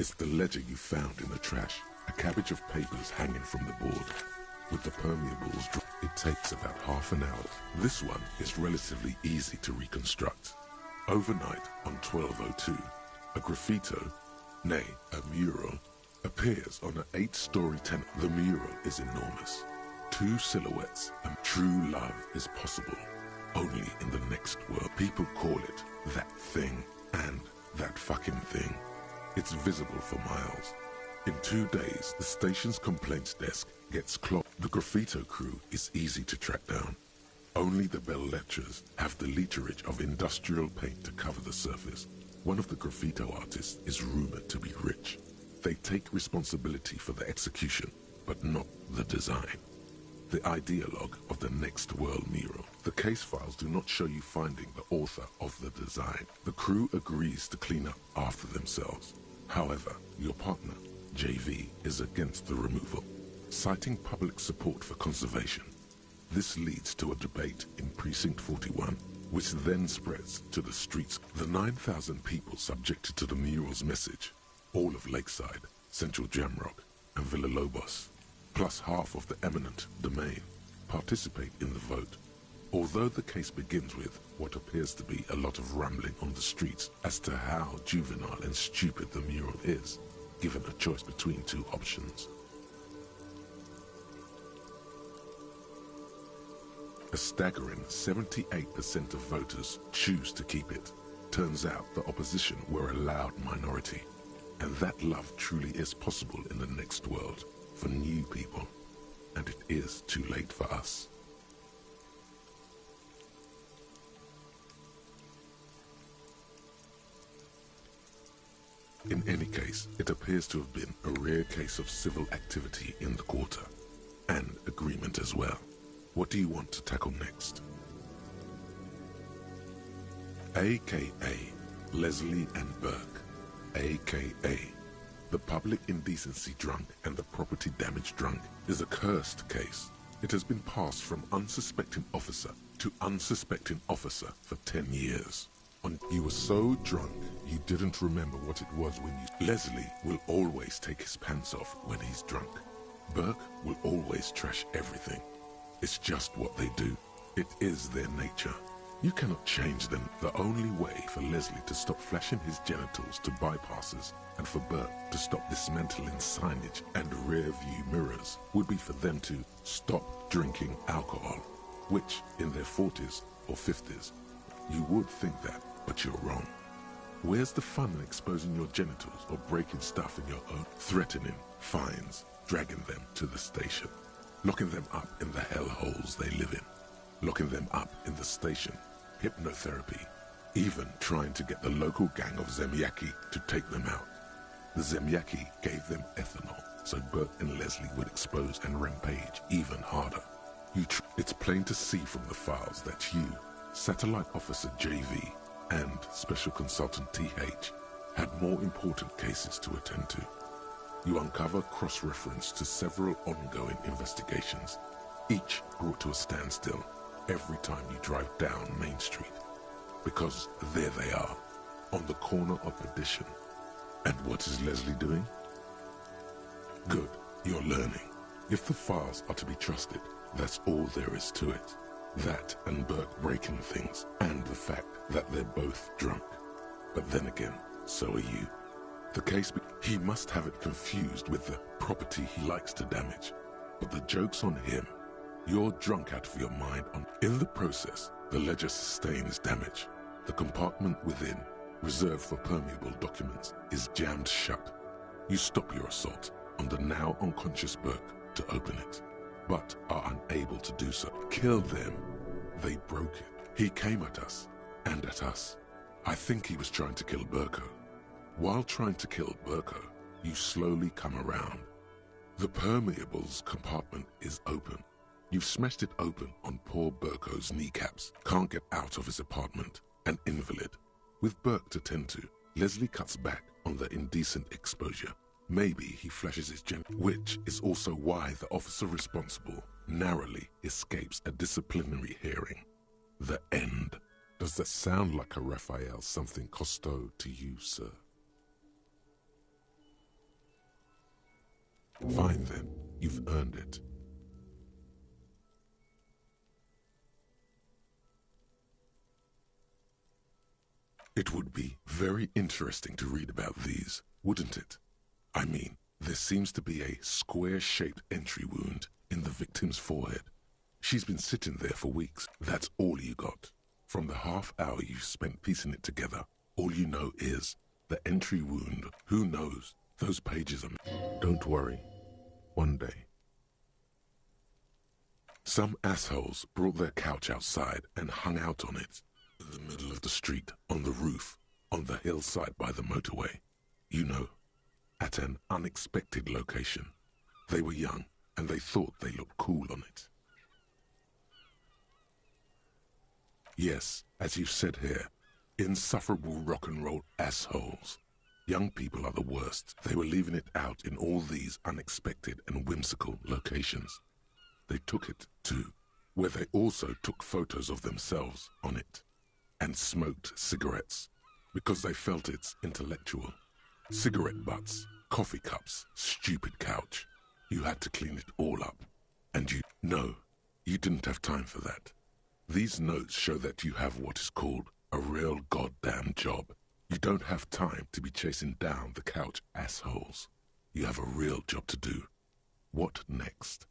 It's the ledger you found in the trash, a cabbage of papers hanging from the board. With the permeables, it takes about half an hour. This one is relatively easy to reconstruct. Overnight, on 1202, a graffito, nay, a mural, appears on an 8-story tenement. The mural is enormous. 2 silhouettes, and true love is possible only in the next world. People call it that thing and that fucking thing. It's visible for miles. In 2 days, the station's complaints desk gets clogged. The graffito crew is easy to track down. Only the bell lectures have the literage of industrial paint to cover the surface. One of the graffito artists is rumored to be rich. They take responsibility for the execution, but not the design. The ideologue of the Next World mural. The case files do not show you finding the author of the design. The crew agrees to clean up after themselves. However, your partner, JV, is against the removal, citing public support for conservation. This leads to a debate in Precinct 41, which then spreads to the streets. The 9,000 people subjected to the mural's message, all of Lakeside, Central Jamrock, and Villalobos, plus half of the eminent domain, participate in the vote. Although the case begins with what appears to be a lot of rambling on the streets as to how juvenile and stupid the mural is, given a choice between 2 options. A staggering 78% of voters choose to keep it. Turns out the opposition were a loud minority, and that love truly is possible in the next world for new people, and it is too late for us. In any case, it appears to have been a rare case of civil activity in the quarter, and agreement as well. What do you want to tackle next? AKA Leslie and Burke, AKA the public indecency drunk and the property damage drunk, is a cursed case. It has been passed from unsuspecting officer to unsuspecting officer for 10 years. You were so drunk you didn't remember what it was when you... Leslie will always take his pants off when he's drunk. Burke will always trash everything. It's just what they do. It is their nature. You cannot change them. The only way for Leslie to stop flashing his genitals to bypassers and for Burke to stop dismantling signage and rear-view mirrors would be for them to stop drinking alcohol, which in their 40s or 50s, you would think that, but you're wrong. Where's the fun in exposing your genitals or breaking stuff in your own? Threatening fines, dragging them to the station, locking them up in the hellholes they live in, locking them up in the station, hypnotherapy, even trying to get the local gang of Zemyaki to take them out. The Zemyaki gave them ethanol, so Burke and Leslie would expose and rampage even harder. It's plain to see from the files that you, Satellite Officer JV, and Special Consultant TH had more important cases to attend to. You uncover cross-reference to several ongoing investigations, each brought to a standstill every time you drive down Main Street, because there they are, on the corner of Perdition. And what is Leslie doing? Good, you're learning. If the files are to be trusted, that's all there is to it. That and Burke breaking things, and the fact that they're both drunk. But then again, so are you. The case, he must have it confused with the property he likes to damage. But the joke's on him. You're drunk out of your mind. In the process, the ledger sustains damage. The compartment within, reserved for permeable documents, is jammed shut. You stop your assault on the now unconscious Burke to open it, but are unable to do so. Kill them. They broke it. He came at us, and at us. I think he was trying to kill Burko. While trying to kill Burko, you slowly come around. The permeables compartment is open. You've smashed it open on poor Burko's kneecaps. Can't get out of his apartment. An invalid. With Burke to tend to, Leslie cuts back on the indecent exposure. Maybe he flashes his which is also why the officer responsible narrowly escapes a disciplinary hearing. The end. Does that sound like a Raphael something Costo to you, sir? Fine then, you've earned it. It would be very interesting to read about these, wouldn't it? I mean, there seems to be a square-shaped entry wound in the victim's forehead. She's been sitting there for weeks. That's all you got. From the half hour you spent piecing it together, all you know is the entry wound. Who knows? Those pages are... Don't worry. One day. Some assholes brought their couch outside and hung out on it. In the middle of the street, on the roof, on the hillside by the motorway. You know, at an unexpected location. They were young, and they thought they looked cool on it. Yes, as you've said here, insufferable rock and roll assholes. Young people are the worst. They were leaving it out in all these unexpected and whimsical locations. They took it, too, where they also took photos of themselves on it, and smoked cigarettes, because they felt it's intellectual. Cigarette butts, coffee cups, stupid couch. You had to clean it all up. And no, you didn't have time for that. These notes show that you have what is called a real goddamn job. You don't have time to be chasing down the couch assholes. You have a real job to do. What next?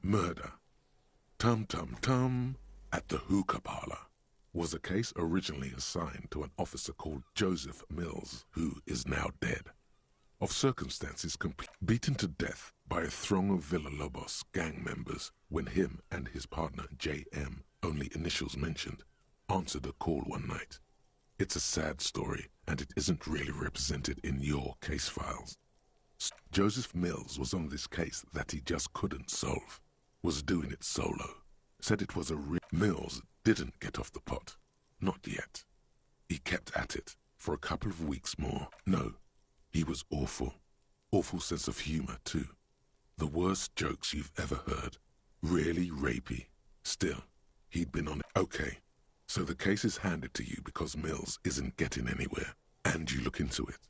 Murder. Tum Tum Tum at the hookah parlor was a case originally assigned to an officer called Joseph Mills, who is now dead. Of circumstances beaten to death by a throng of Villalobos gang members when him and his partner J.M., only initials mentioned, answered a call one night. It's a sad story, and it isn't really represented in your case files. Joseph Mills was on this case that he just couldn't solve. Was doing it solo. Said it was a real... Mills didn't get off the pot. Not yet. He kept at it for a couple of weeks more. No, he was awful. Awful sense of humor, too. The worst jokes you've ever heard. Really rapey. Still, he'd been on it. Okay, so the case is handed to you because Mills isn't getting anywhere, and you look into it.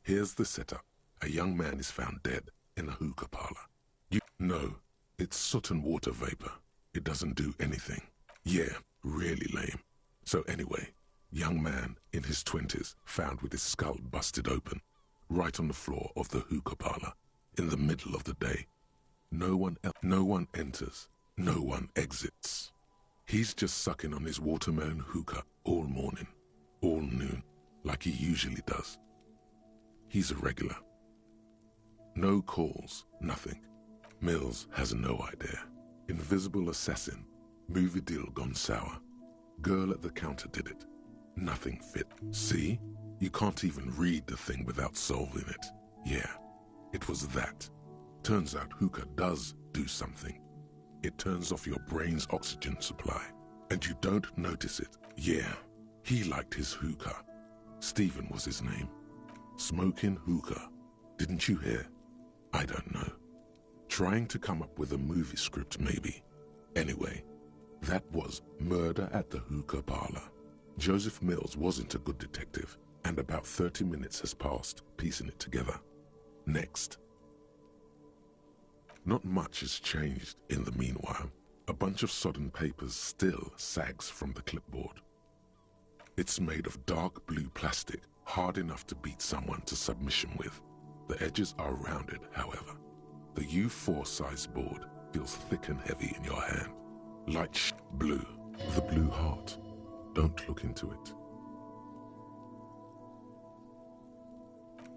Here's the setup. A young man is found dead in a hookah parlor. You know, it's soot and water vapor. It doesn't do anything. Yeah, really lame. So anyway, young man in his 20s found with his skull busted open, right on the floor of the hookah parlor, in the middle of the day. No one enters, no one exits. He's just sucking on his watermelon hookah all morning, all noon, like he usually does. He's a regular. No calls, nothing. Mills has no idea. Invisible assassin, movie deal gone sour. Girl at the counter did it. Nothing fit. See? You can't even read the thing without solving it. Yeah, it was that. Turns out hookah does do something. It turns off your brain's oxygen supply, and you don't notice it. Yeah, he liked his hookah. Stephen was his name. Smoking hookah. Didn't you hear? I don't know. Trying to come up with a movie script, maybe. Anyway, that was Murder at the Hookah Parlor. Joseph Mills wasn't a good detective, and about 30 minutes has passed piecing it together. Next. Not much has changed in the meanwhile. A bunch of sodden papers still sags from the clipboard. It's made of dark blue plastic, hard enough to beat someone to submission with. The edges are rounded, however. The U4 size board feels thick and heavy in your hand. Light blue. The blue heart. Don't look into it.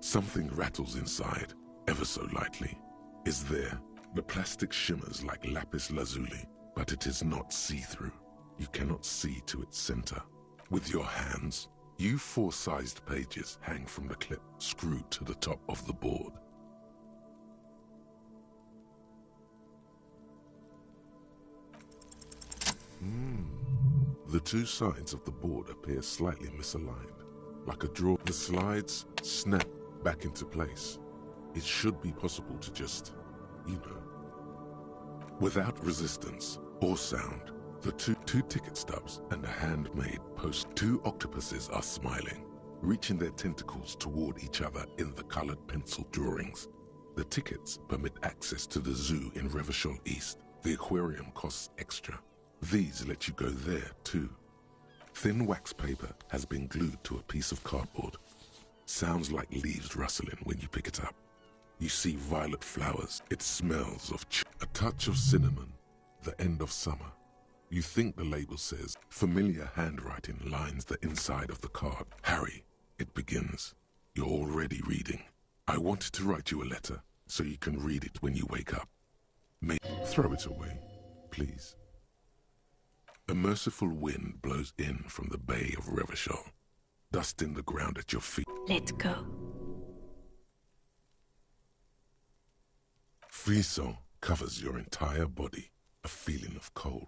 Something rattles inside, ever so lightly. Is there? The plastic shimmers like lapis lazuli, but it is not see-through. You cannot see to its center. With your hands, U4 sized pages hang from the clip screwed to the top of the board. The two sides of the board appear slightly misaligned, like a drawer. The slides snap back into place. It should be possible to just, Without resistance or sound, the two ticket stubs and a handmade post. Two octopuses are smiling, reaching their tentacles toward each other in the colored pencil drawings. The tickets permit access to the zoo in Revachol East. The aquarium costs extra. These let you go there too. Thin wax paper has been glued to a piece of cardboard. Sounds like leaves rustling when you pick it up. You see violet flowers. It smells of a touch of cinnamon, the end of summer. You think the label says, familiar handwriting lines the inside of the card. Harry, it begins. You're already reading. I wanted to write you a letter so you can read it when you wake up. Throw it away, please. A merciful wind blows in from the bay of Revachol, dusting the ground at your feet. Let go. Frisson covers your entire body, a feeling of cold.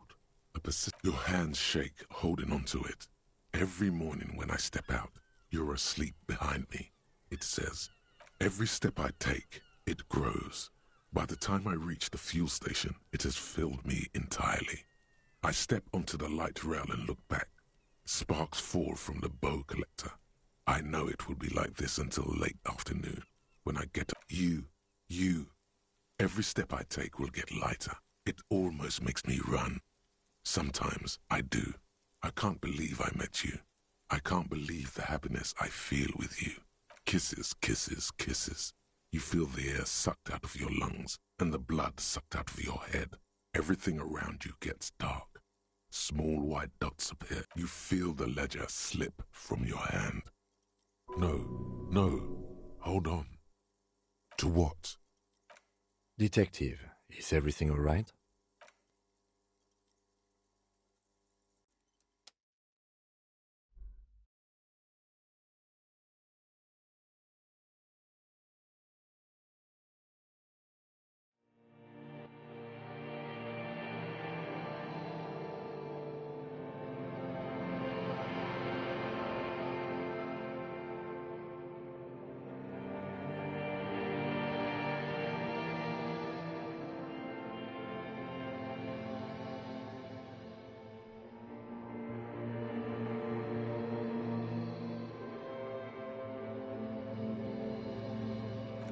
Your hands shake, holding onto it. Every morning when I step out, you're asleep behind me, it says. Every step I take, it grows. By the time I reach the fuel station, it has filled me entirely. I step onto the light rail and look back. Sparks fall from the bow collector. I know it will be like this until late afternoon. When I get you. Every step I take will get lighter. It almost makes me run. Sometimes I do. I can't believe I met you. I can't believe the happiness I feel with you. Kisses, kisses, kisses. You feel the air sucked out of your lungs and the blood sucked out of your head. Everything around you gets dark. Small white dots appear. You feel the ledger slip from your hand. No, hold on. To what? Detective, is everything all right?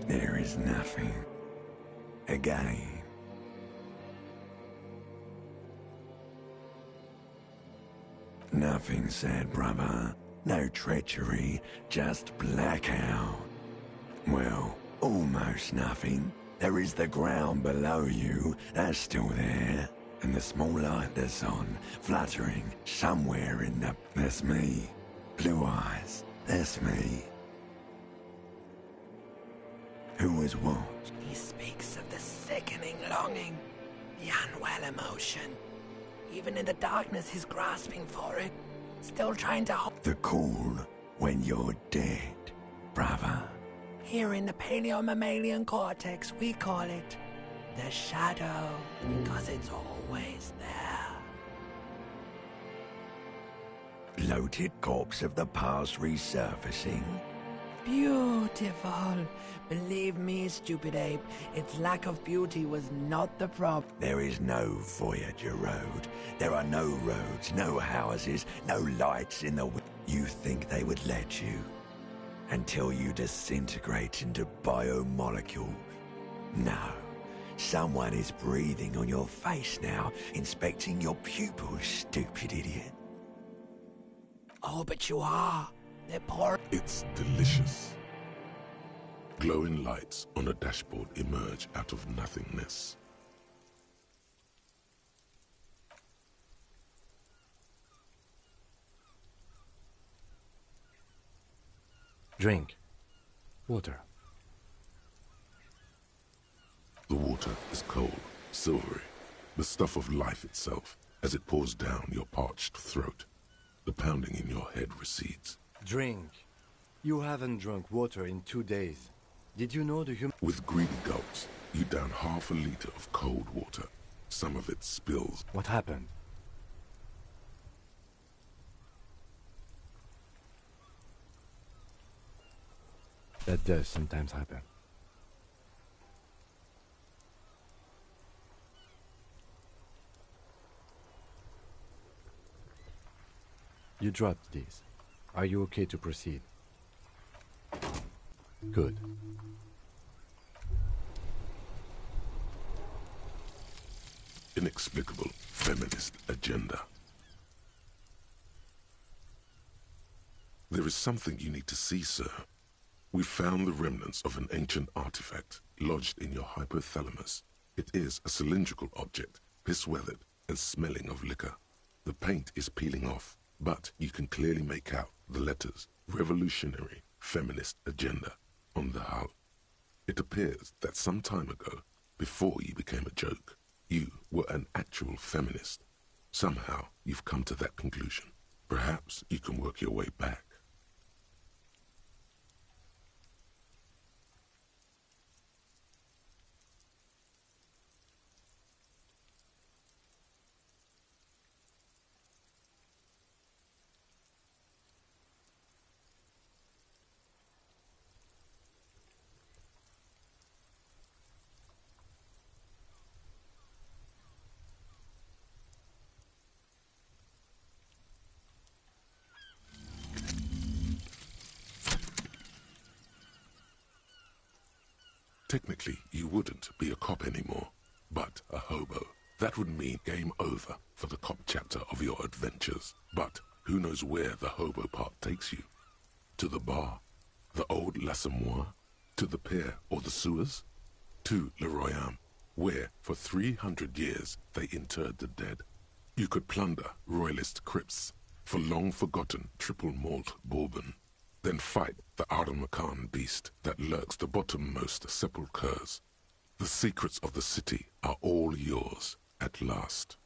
There is nothing. Again. Nothing, sad brother. No treachery, just blackout. Well, almost nothing. There is the ground below you, that's still there. And the small light that's on, fluttering somewhere in the... That's me. Blue eyes, that's me. Who is what? He speaks of the sickening longing, the unwell emotion. Even in the darkness, he's grasping for it, still trying to hold. The call when you're dead, brother. Here in the paleo-mammalian cortex, we call it the shadow, because it's always there. Bloated corpse of the past resurfacing. Beautiful. Believe me, stupid ape, its lack of beauty was not the problem. There is no Voyager Road. There are no roads, no houses, no lights in the... You think they would let you? Until you disintegrate into biomolecules. No. Someone is breathing on your face now, inspecting your pupils, stupid idiot. Oh, but you are. They're poor. It's delicious. Glowing lights on a dashboard emerge out of nothingness. Drink. Water. The water is cold, silvery, the stuff of life itself, as it pours down your parched throat. The pounding in your head recedes. Drink. You haven't drunk water in 2 days. Did you know the human... With greedy gulps, you down half a liter of cold water. Some of it spills. What happened? That does sometimes happen. You dropped these. Are you okay to proceed? Good. Inexplicable feminist agenda. There is something you need to see, sir. We found the remnants of an ancient artifact lodged in your hypothalamus. It is a cylindrical object, piss-weathered and smelling of liquor. The paint is peeling off, but you can clearly make out the letters Revolutionary Feminist Agenda on the hull. It appears that some time ago, before you became a joke, you were an actual feminist. Somehow you've come to that conclusion. Perhaps you can work your way back. Technically, you wouldn't be a cop anymore, but a hobo. That would mean game over for the cop chapter of your adventures. But who knows where the hobo part takes you? To the bar? The old L'Assommoir? To the pier or the sewers? To Le Royaume, where for 300 years they interred the dead. You could plunder royalist crypts for long-forgotten triple malt bourbon. Then fight the Ardamakan beast that lurks the bottommost sepulchres. The secrets of the city are all yours at last.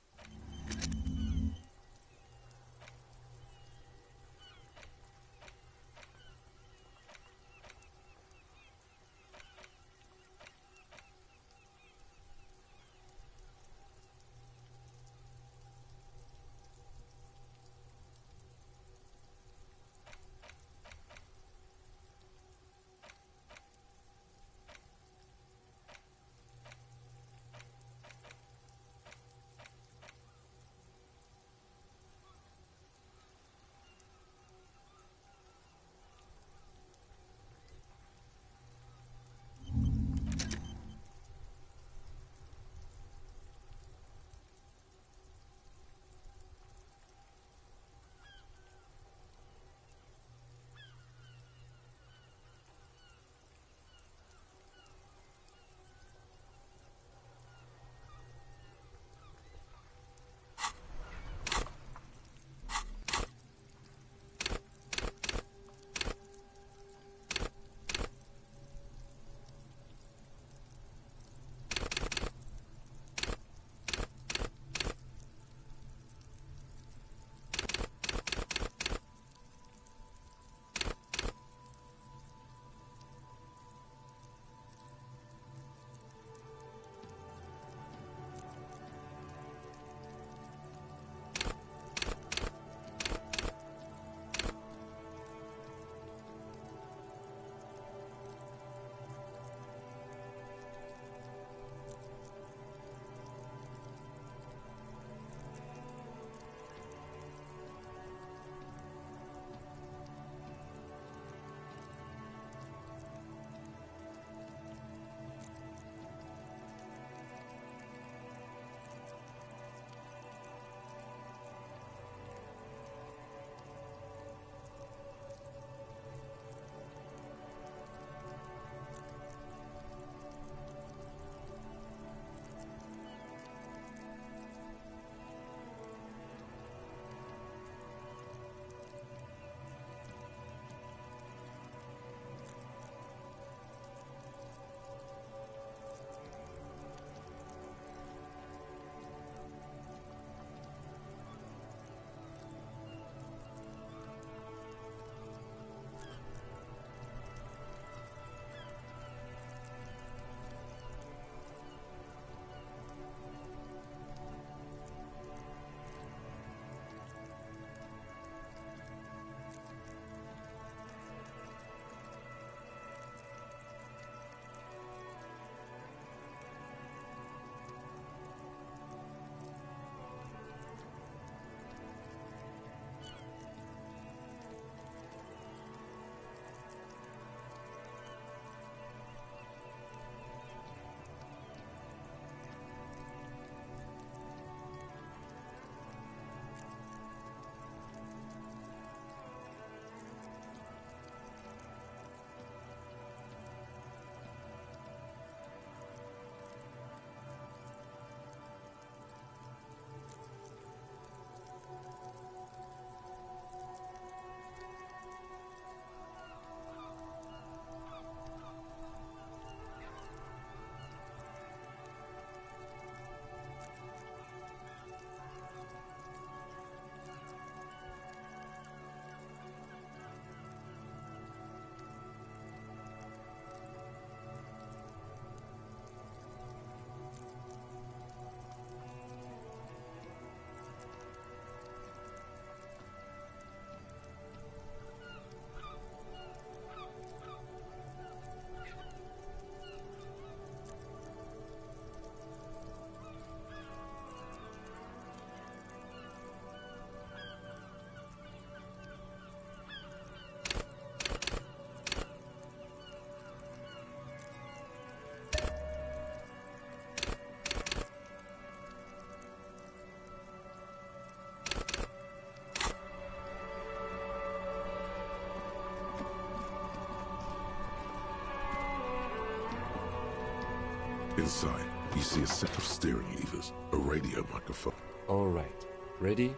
Inside, you see a set of steering levers, a radio microphone. All right. Ready?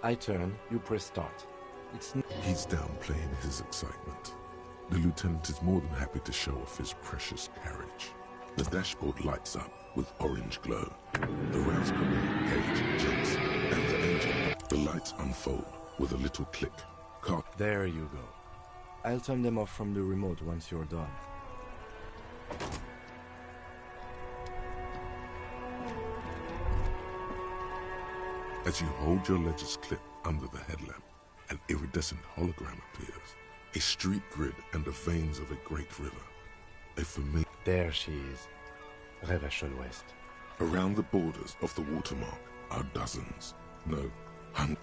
I turn, you press start. He's downplaying his excitement. The lieutenant is more than happy to show off his precious carriage. The dashboard lights up with orange glow. The rouse propellant gauge jumps, and the engine. The lights unfold with a little click. There you go. I'll turn them off from the remote once you're done. As you hold your ledger's clip under the headlamp, an iridescent hologram appears. A street grid and the veins of a great river. A familiar... There she is. Revachol West. Around the borders of the watermark are dozens. No,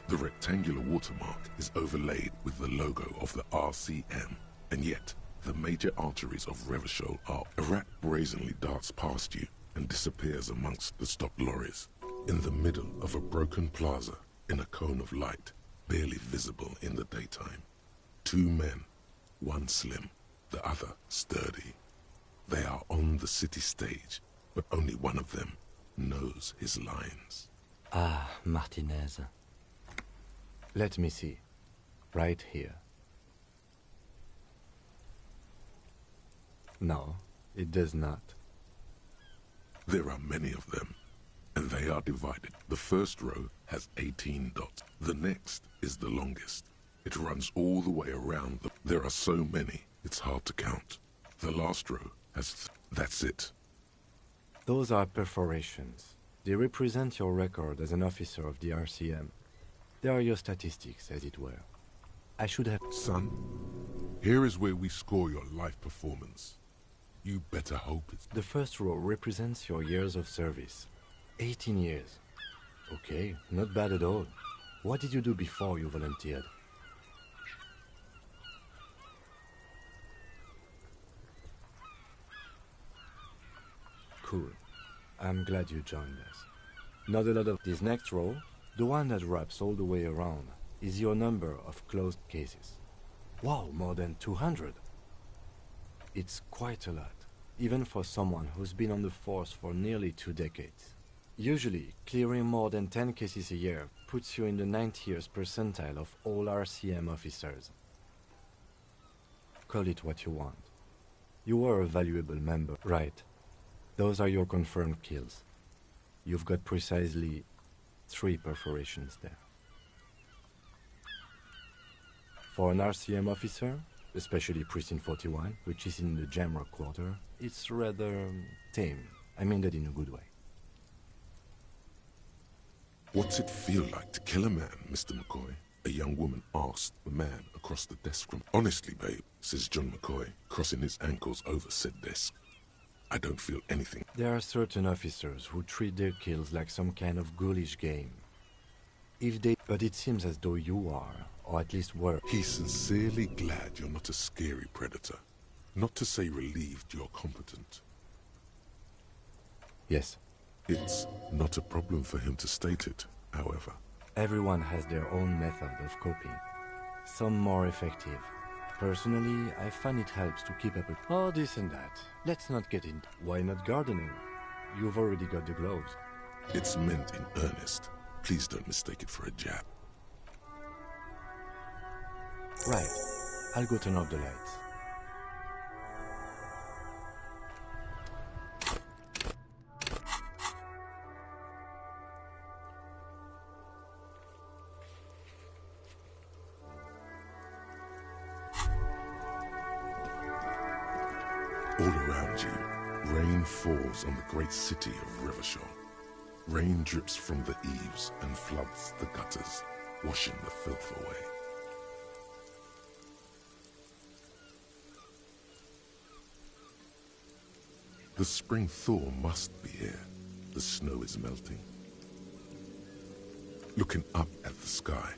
the rectangular watermark is overlaid with the logo of the RCM. And yet, the major arteries of Revachol are... A rat brazenly darts past you and disappears amongst the stopped lorries. In the middle of a broken plaza, in a cone of light, barely visible in the daytime. Two men, one slim, the other sturdy. They are on the city stage, but only one of them knows his lines. Ah, Martinez. Let me see. Right here. No, it does not. There are many of them, and they are divided. The first row has 18 dots. The next is the longest. It runs all the way around. There are so many, it's hard to count. The last row has... That's it. Those are perforations. They represent your record as an officer of the RCM. They are your statistics, as it were. I should have... Son, here is where we score your life performance. You better hope it's... The first row represents your years of service. 18 years. Okay, not bad at all. What did you do before you volunteered? Cool. I'm glad you joined us. Not a lot of this next row, the one that wraps all the way around, is your number of closed cases. Wow, more than 200. It's quite a lot, even for someone who's been on the force for nearly 2 decades. Usually, clearing more than 10 cases a year puts you in the 90th percentile of all RCM officers. Call it what you want. You were a valuable member, right? Those are your confirmed kills. You've got precisely 3 perforations there. For an RCM officer, especially Precinct 41, which is in the Jamrock quarter, it's rather tame. I mean that in a good way. What's it feel like to kill a man, Mr. McCoy? A young woman asked the man across the desk from... Honestly, babe, says John McCoy, crossing his ankles over said desk. I don't feel anything. There are certain officers who treat their kills like some kind of ghoulish game. But it seems as though you are, or at least were. He's sincerely glad you're not a scary predator. Not to say relieved you're competent. Yes. It's not a problem for him to state it, however. Everyone has their own method of coping. Some more effective. Personally, I find it helps to keep up with all this and that. Let's not get into... Why not gardening? You've already got the gloves. It's meant in earnest. Please don't mistake it for a jab. Right. I'll go turn off the lights. All around you, rain falls on the great city of Revachol. Rain drips from the eaves and floods the gutters, washing the filth away. The spring thaw must be here. The snow is melting. Looking up at the sky,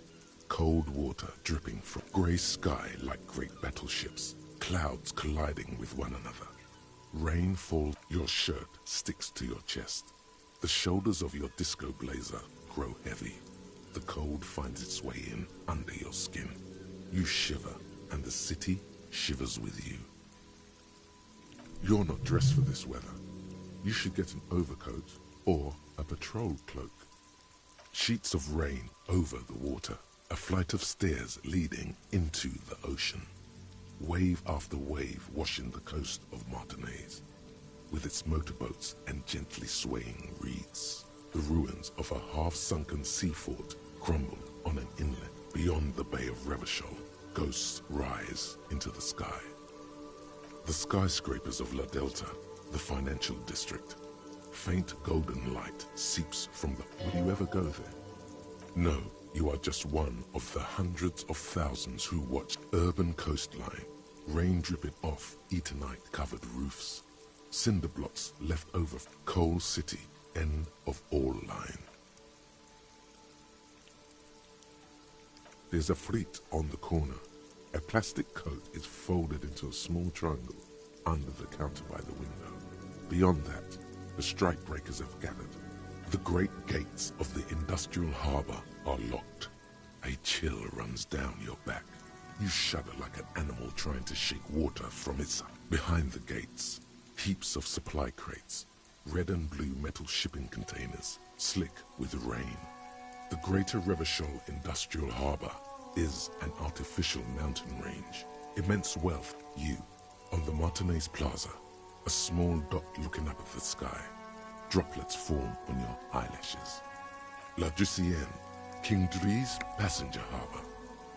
cold water dripping from grey sky like great battleships, clouds colliding with one another. Rain falls, your shirt sticks to your chest. The shoulders of your disco blazer grow heavy. The cold finds its way in under your skin. You shiver, and the city shivers with you. You're not dressed for this weather. You should get an overcoat or a patrol cloak. Sheets of rain over the water, a flight of stairs leading into the ocean. Wave after wave washing the coast of Martinez, with its motorboats and gently swaying reeds. The ruins of a half-sunken sea fort crumble on an inlet beyond the Bay of Revachol. Ghosts rise into the sky. The skyscrapers of La Delta, the financial district. Faint golden light seeps from the... Will you ever go there? No, you are just one of the hundreds of thousands who watch urban coastline, rain dripping off Eternite-covered roofs, cinder blocks left over, Coal City, end of all line. There's a frit on the corner. A plastic coat is folded into a small triangle under the counter by the window. Beyond that, the strikebreakers have gathered. The great gates of the industrial harbor are locked. A chill runs down your back. You shudder like an animal trying to shake water from its... Behind the gates, heaps of supply crates, red and blue metal shipping containers, slick with rain. The Greater Revachol Industrial Harbor is an artificial mountain range. Immense wealth, you, on the Martinez Plaza, a small dot looking up at the sky. Droplets form on your eyelashes. La Ducienne, King Dries passenger harbor.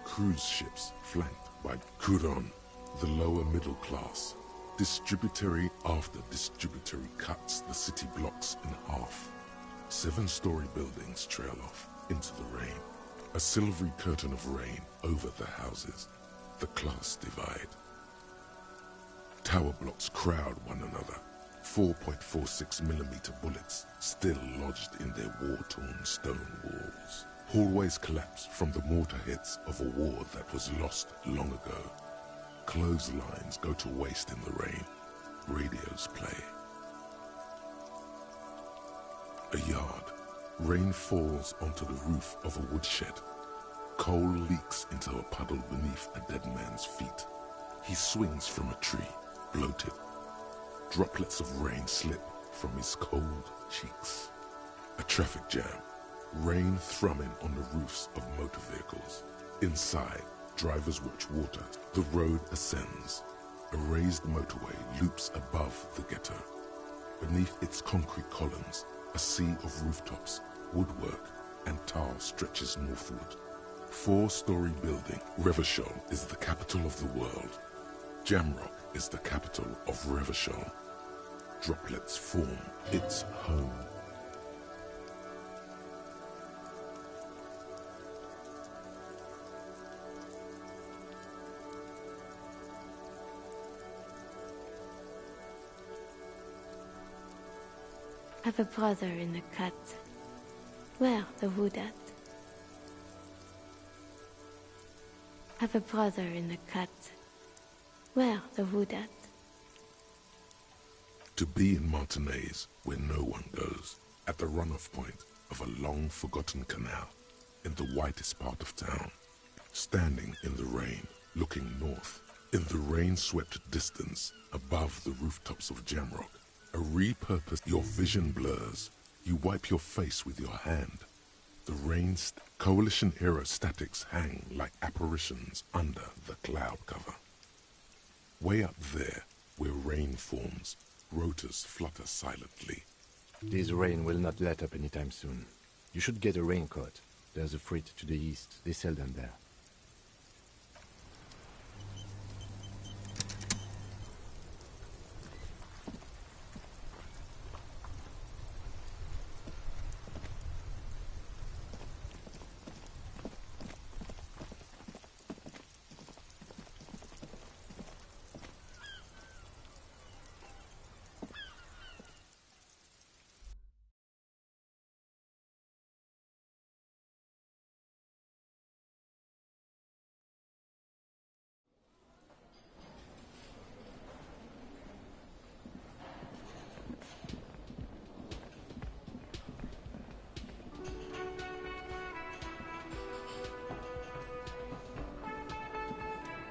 Cruise ships flanked by Couronne, the lower middle class. Distributary after distributary cuts the city blocks in half. 7-story buildings trail off into the rain. A silvery curtain of rain over the houses. The class divide. Tower blocks crowd one another. 4.46mm bullets still lodged in their war-torn stone walls. Hallways collapse from the mortar hits of a war that was lost long ago. Clotheslines go to waste in the rain. Radios play. A yard. Rain falls onto the roof of a woodshed. Coal leaks into a puddle beneath a dead man's feet. He swings from a tree, bloated. Droplets of rain slip from his cold cheeks. A traffic jam. Rain thrumming on the roofs of motor vehicles. Inside, drivers watch water. The road ascends. A raised motorway loops above the ghetto. Beneath its concrete columns, a sea of rooftops, woodwork, and tar stretches northward. 4-story building, Revachol is the capital of the world. Jamrock is the capital of Revachol. Droplets form its home. I've a brother in the cut. Where the wood at? I've a brother in the cut. Where the wood at? To be in Martinez, where no one goes, at the runoff point of a long-forgotten canal, in the whitest part of town, standing in the rain, looking north, in the rain-swept distance, above the rooftops of Jamrock, a repurposed, your vision blurs. You wipe your face with your hand. The Coalition-era statics hang like apparitions under the cloud cover. Way up there, where rain forms, rotors flutter silently. This rain will not let up anytime soon. You should get a raincoat. There's a frit to the east. They sell them there.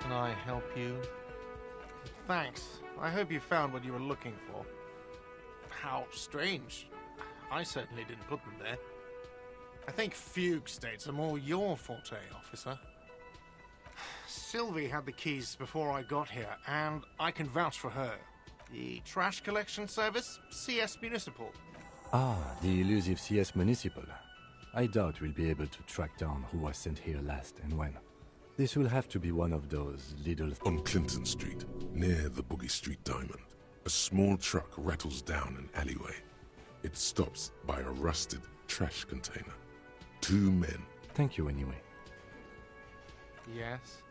Can I help you? Thanks. I hope you found what you were looking for. How strange. I certainly didn't put them there. I think fugue states are more your forte, officer. Sylvie had the keys before I got here, and I can vouch for her. The trash collection service, CS Municipal. Ah, the elusive CS Municipal. I doubt we'll be able to track down who was sent here last and when. This will have to be one of those little... On Clinton Street, near the Boogie Street Diamond, a small truck rattles down an alleyway. It stops by a rusted trash container. 2 men. Thank you anyway. Yes?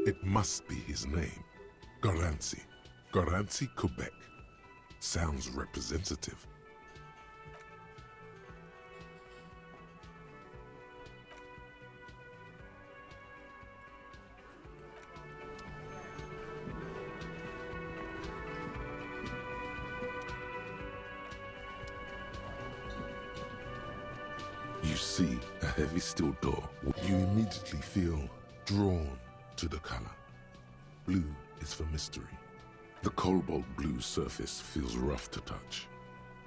It must be his name. Garancy. Garancy, Quebec. Sounds representative. You see a heavy steel door. You immediately feel drawn to the color. Blue is for mystery. The cobalt blue surface feels rough to touch.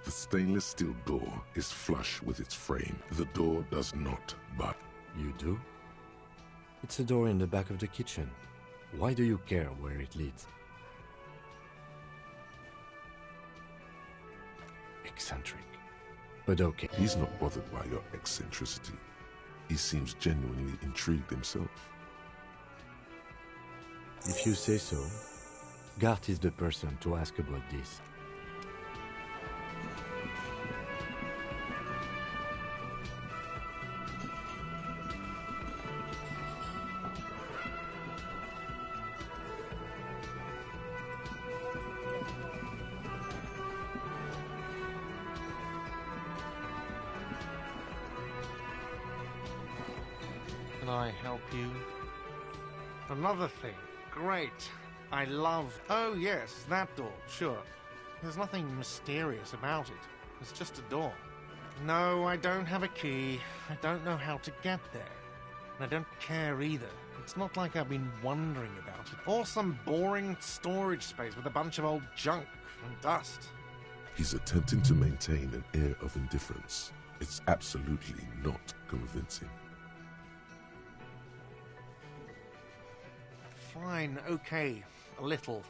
The stainless steel door is flush with its frame. The door does not budge. You do? It's a door in the back of the kitchen. Why do you care where it leads? Eccentric. But okay. He's not bothered by your eccentricity. He seems genuinely intrigued himself. If you say so, Gart is the person to ask about this. Can I help you? Another thing. Great. I love... Oh, yes, that door, sure. There's nothing mysterious about it. It's just a door. No, I don't have a key. I don't know how to get there. And I don't care either. It's not like I've been wondering about it. Or some boring storage space with a bunch of old junk and dust. He's attempting to maintain an air of indifference. It's absolutely not convincing. Fine, okay, a little.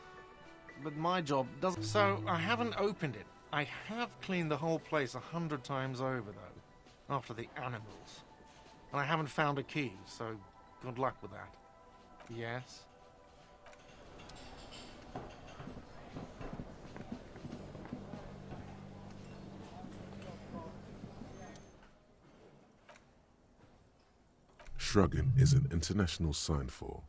But my job doesn't... So, I haven't opened it. I have cleaned the whole place 100 times over, though, after the animals. And I haven't found a key, so good luck with that. Yes? Shrugging is an international sign for...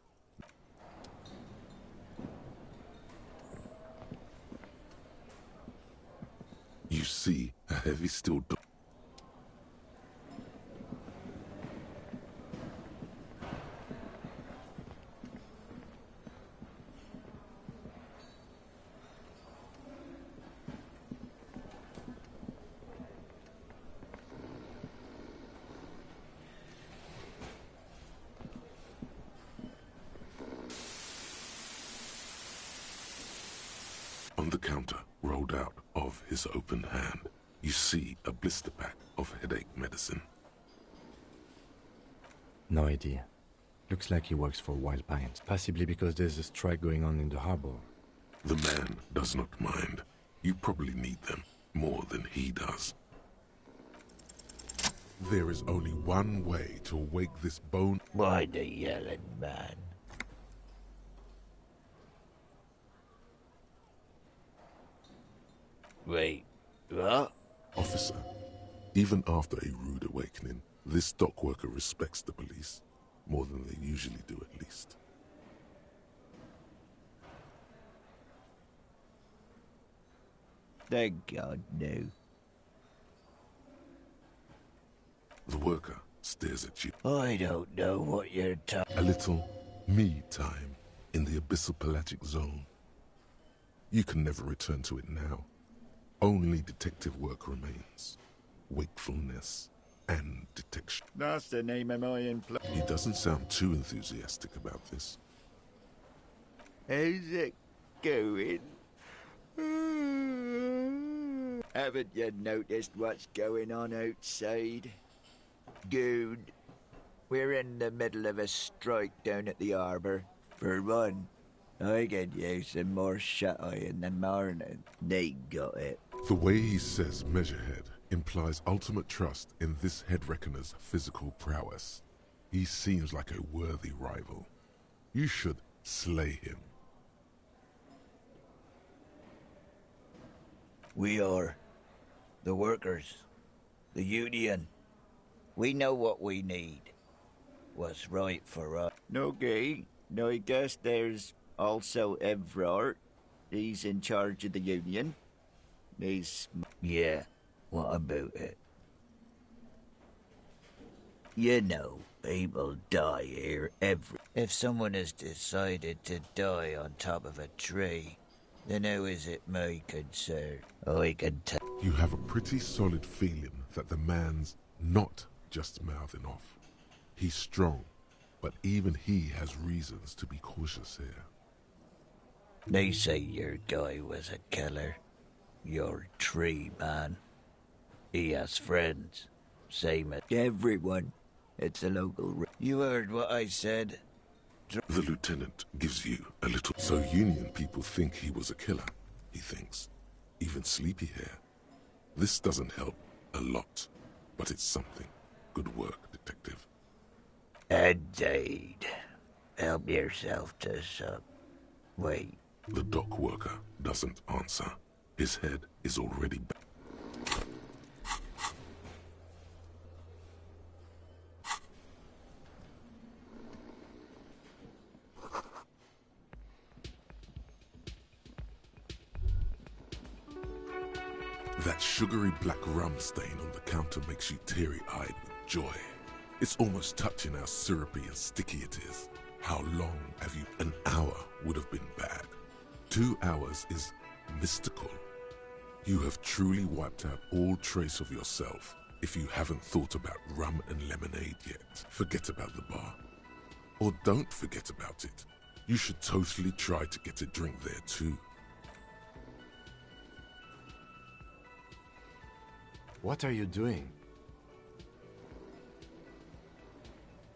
You see a heavy steel door. On the counter, rolled out of his open hand, you see a blister pack of headache medicine. No idea. Looks like he works for Wild Pines, possibly because there's a strike going on in the harbor. The man does not mind. You probably need them more than he does. There is only one way to awake this bone. Why the yelling man? Wait, what? Officer, even after a rude awakening, this dock worker respects the police more than they usually do, at least. Thank God, no. The worker stares at you. I don't know what you're talking. A little me time in the abyssal pelagic zone. You can never return to it now. Only detective work remains. Wakefulness and detection. That's the name of my employer. He doesn't sound too enthusiastic about this. How's it going? Haven't you noticed what's going on outside? Good. We're in the middle of a strike down at the harbour. For one, I could use some more shut-eye in the morning. They got it. The way he says Measurehead implies ultimate trust in this head reckoner's physical prowess. He seems like a worthy rival. You should slay him. We are the workers, the union. We know what we need. What's right for us. Okay, now I guess there's also Evrard. He's in charge of the union. Yeah, what about it? You know, people die here If someone has decided to die on top of a tree, then how is it my concern? I can tell. You have a pretty solid feeling that the man's not just mouthing off. He's strong, but even he has reasons to be cautious here. They say your guy was a killer. Your tree man. He has friends. Same as everyone. It's a local. You heard what I said. The lieutenant gives you a little. So Union people think he was a killer, he thinks. Even Sleepy Hair. This doesn't help a lot, but it's something. Good work, detective. Indeed. Help yourself to some. Wait. The dock worker doesn't answer. His head is already back. That sugary black rum stain on the counter makes you teary-eyed with joy. It's almost touching how syrupy and sticky it is. How long have you? An hour would have been bad. 2 hours is mystical. You have truly wiped out all trace of yourself if you haven't thought about rum and lemonade yet. Forget about the bar. Or don't forget about it. You should totally try to get a drink there too. What are you doing?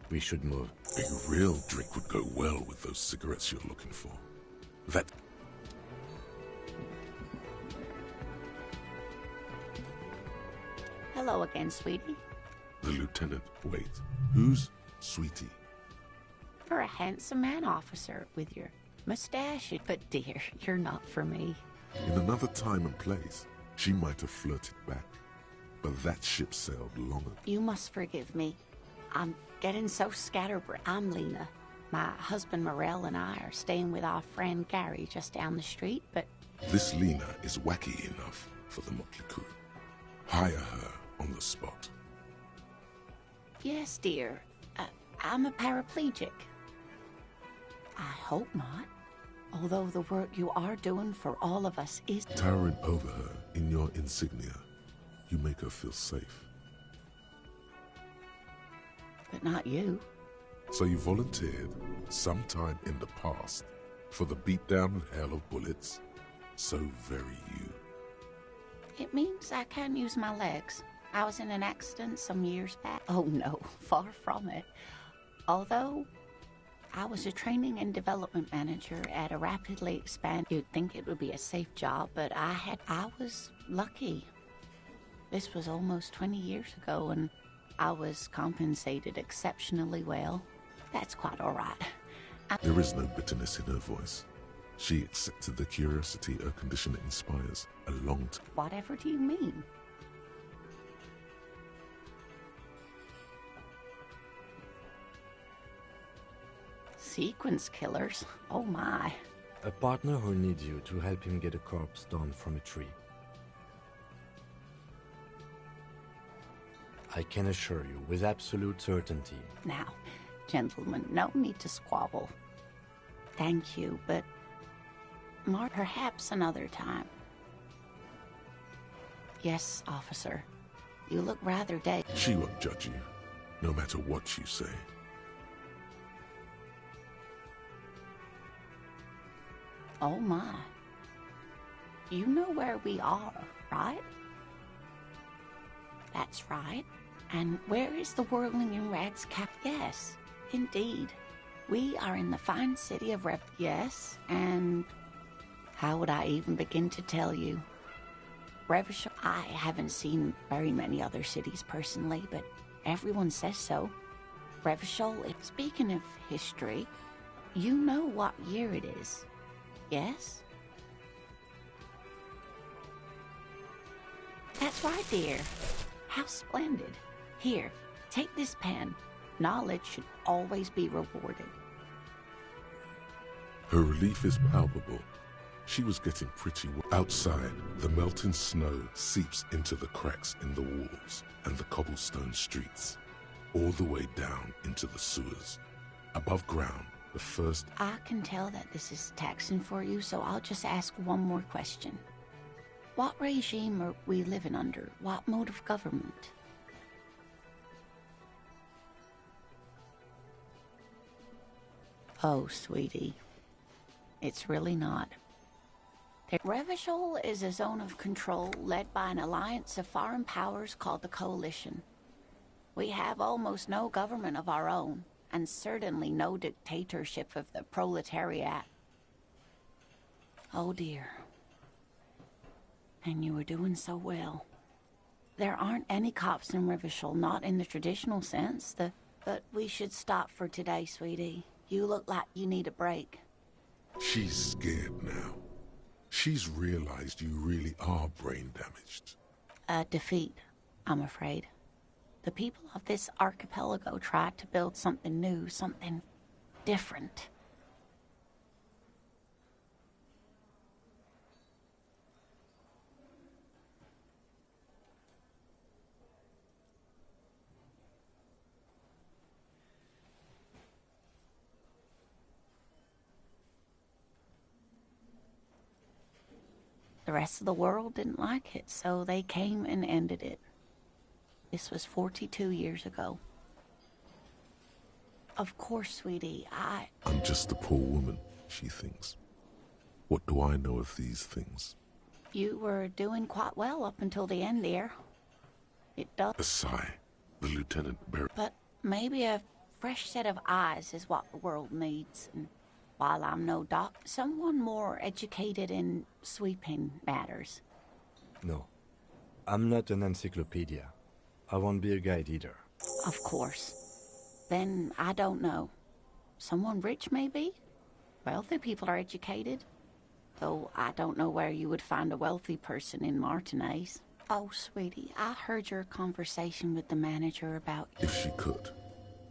We should move. A real drink would go well with those cigarettes you're looking for. That... Hello again, sweetie. The lieutenant. Wait. Who's Sweetie? You're a handsome man, officer, with your mustache. But dear, you're not for me. In another time and place, she might have flirted back. But that ship sailed long ago. You must forgive me. I'm getting so scatterbrained. I'm Lena. My husband Morel and I are staying with our friend Gary just down the street, but... This Lena is wacky enough for the motley crew. Hire her on the spot. Yes, dear. I'm a paraplegic. I hope not. Although the work you are doing for all of us is... Towering over her in your insignia, you make her feel safe. But not you. So you volunteered sometime in the past for the beatdown and hell of bullets. So very you. It means I can use my legs. I was in an accident some years back. Oh no, far from it. Although I was a training and development manager at a rapidly expanding, you'd think it would be a safe job, but I was lucky. This was almost 20 years ago, and I was compensated exceptionally well. That's quite all right. There is no bitterness in her voice. She accepted the curiosity her condition inspires a long time. Whatever do you mean? Sequence killers? Oh my. A partner who needs you to help him get a corpse down from a tree. I can assure you with absolute certainty. Now, gentlemen, no need to squabble. Thank you, but perhaps another time. Yes, officer. You look rather dead. She won't judge you, no matter what you say. Oh my. You know where we are, right? That's right. And where is the whirling in rags cap? Yes, indeed. We are in the fine city of Yes, and how would I even begin to tell you? Revachol. I haven't seen very many other cities personally, but everyone says so. Revachol, speaking of history, you know what year it is, yes? That's right, dear. How splendid. Here, take this pen. Knowledge should always be rewarded. Her relief is palpable. She was getting pretty outside. The melting snow seeps into the cracks in the walls and the cobblestone streets, all the way down into the sewers. Above ground, the first... I can tell that this is taxing for you, so I'll just ask one more question. What regime are we living under? What mode of government? Oh, sweetie. It's really not. Revachol is a zone of control led by an alliance of foreign powers called the Coalition. We have almost no government of our own, and certainly no dictatorship of the proletariat. Oh dear. And you were doing so well. There aren't any cops in Revachol, not in the traditional sense. But we should stop for today, sweetie. You look like you need a break. She's scared now. She's realized you really are brain damaged. A defeat, I'm afraid. The people of this archipelago tried to build something new, something different. The rest of the world didn't like it, so they came and ended it. This was 42 years ago. Of course, sweetie, I'm just a poor woman, she thinks. What do I know of these things? You were doing quite well up until the end, dear. It does... A sigh. The lieutenant buried... But maybe a fresh set of eyes is what the world needs, and... While I'm no doc, someone more educated in sweeping matters. No. I'm not an encyclopedia. I won't be a guide either. Of course. Then I don't know. Someone rich, maybe? Wealthy people are educated. Though I don't know where you would find a wealthy person in Martinez. Oh, sweetie, I heard your conversation with the manager about... If she could,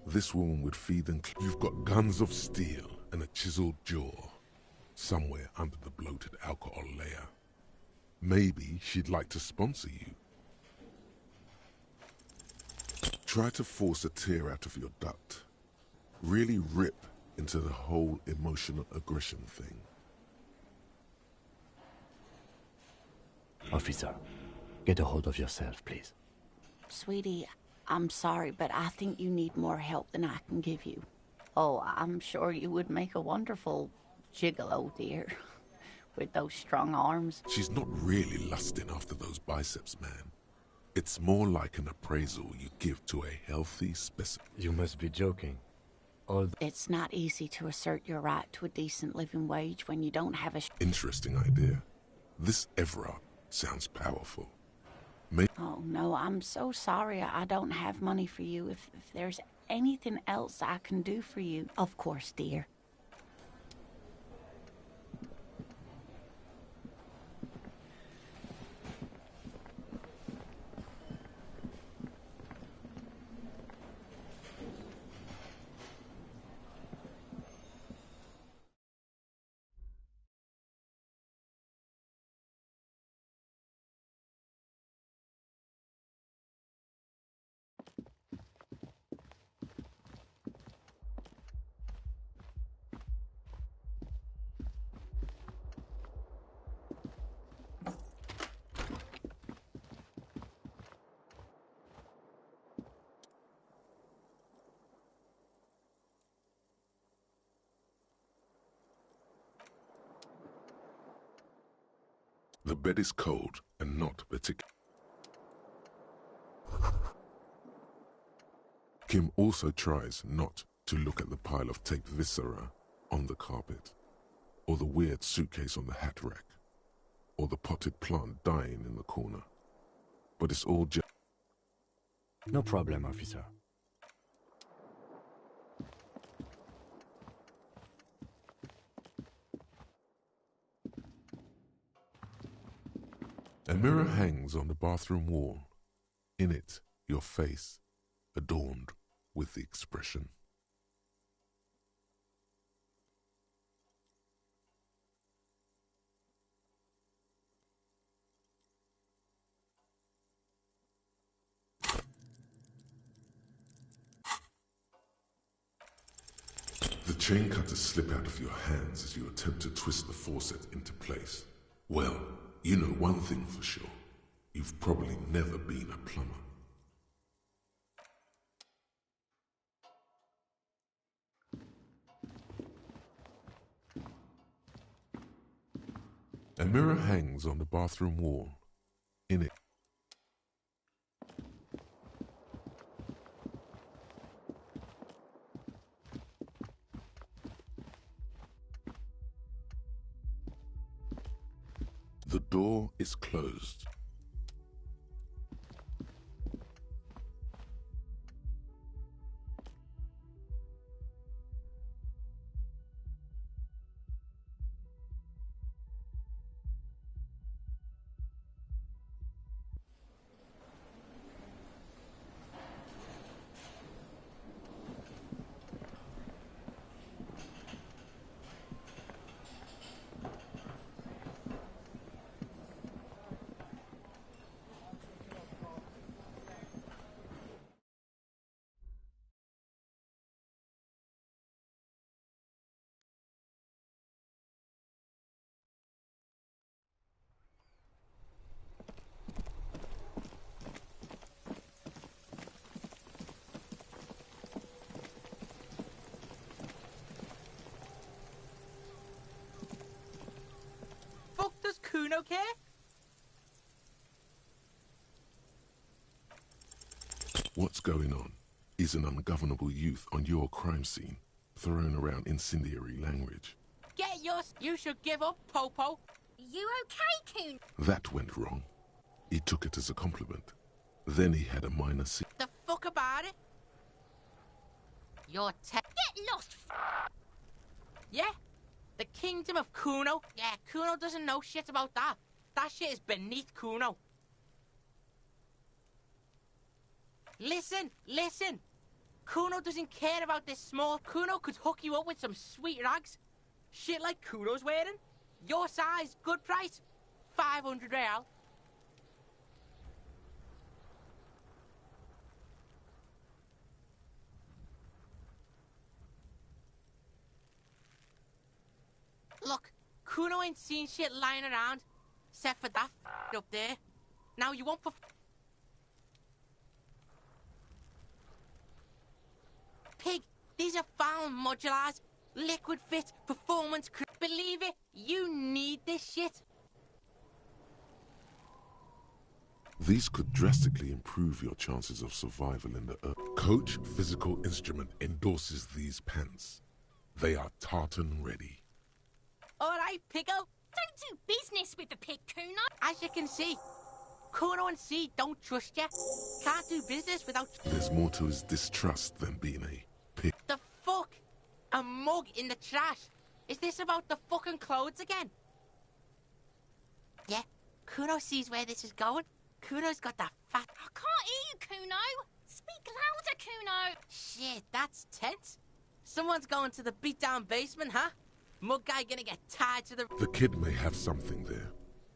this woman would feed and... You've got guns of steel and a chiseled jaw somewhere under the bloated alcohol layer. Maybe she'd like to sponsor you. Try to force a tear out of your duct. Really rip into the whole emotional aggression thing. Officer, get a hold of yourself, please. Sweetie, I'm sorry, but I think you need more help than I can give you. Oh, I'm sure you would make a wonderful gigolo, dear. With those strong arms. She's not really lusting after those biceps, man. It's more like an appraisal you give to a healthy specimen. You must be joking. all... It's not easy to assert your right to a decent living wage when you don't have a... Interesting idea. This Evrard sounds powerful. Oh, no, I'm so sorry. I don't have money for you. If there's anything else I can do for you, of course, dear. The bed is cold and not particular. Kim also tries not to look at the pile of taped viscera on the carpet, or the weird suitcase on the hat rack, or the potted plant dying in the corner. But it's all just... No problem, officer. A mirror hangs on the bathroom wall. In it, your face, adorned with the expression. The chain cutters slip out of your hands as you attempt to twist the faucet into place. Well, you know one thing for sure. You've probably never been a plumber. A mirror hangs on the bathroom wall. In it, the door is closed. Does Kuno care? What's going on? Is an ungovernable youth on your crime scene, throwing around incendiary language. Get yours. You should give up, Popo. You okay, Kuno? That went wrong. He took it as a compliment. Then he had a minor scene. The fuck about it? You're Get lost. Yeah? The kingdom of Kuno? Yeah, Kuno doesn't know shit about that. That shit is beneath Kuno. Listen, listen. Kuno doesn't care about this small. Kuno could hook you up with some sweet rags. Shit like Kuno's wearing. Your size, good price. 500 real. Look, Kuno ain't seen shit lying around, except for that up there. Now you won't Pig, these are found modulars. Liquid fit, performance Believe it, you need this shit. These could drastically improve your chances of survival in the earth. Coach Physical Instrument endorses these pants. They are tartan ready. Alright, Pico. Don't do business with the pig, Kuno. As you can see, Kuno and C don't trust you. Can't do business without... There's more to his distrust than being a pig. The fuck? A mug in the trash? Is this about the fucking clothes again? Yeah, Kuno sees where this is going. Kuno's got that fat... I can't hear you, Kuno. Speak louder, Kuno. Shit, that's tense. Someone's going to the beat-down basement, huh? Mug guy gonna get tied to the... The kid may have something there.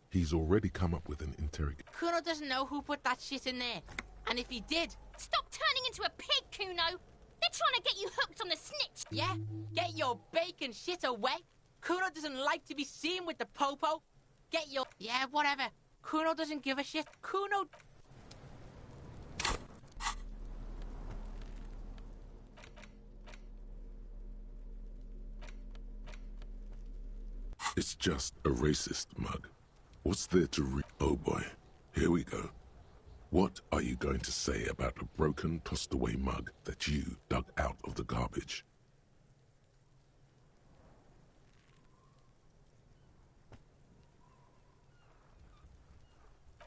He's already come up with an interrogation. Kuno doesn't know who put that shit in there. And if he did... Stop turning into a pig, Kuno. They're trying to get you hooked on the snitch. Yeah? Get your bacon shit away. Kuno doesn't like to be seen with the popo. Get your... Yeah, whatever. Kuno doesn't give a shit. Kuno... It's just a racist mug. What's there to read? Oh boy, here we go. What are you going to say about a broken, tossed-away mug that you dug out of the garbage?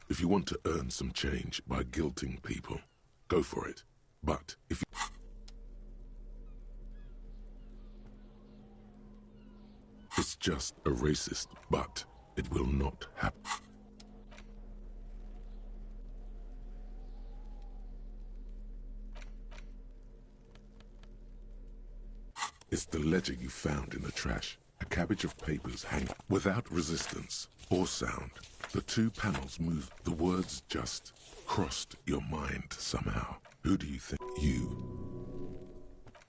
If you want to earn some change by guilting people, go for it. But if you... It's just a racist, but it will not happen. It's the letter you found in the trash. A cabbage of papers hanging without resistance or sound. The two panels moved. The words just crossed your mind somehow. Who do you think? You.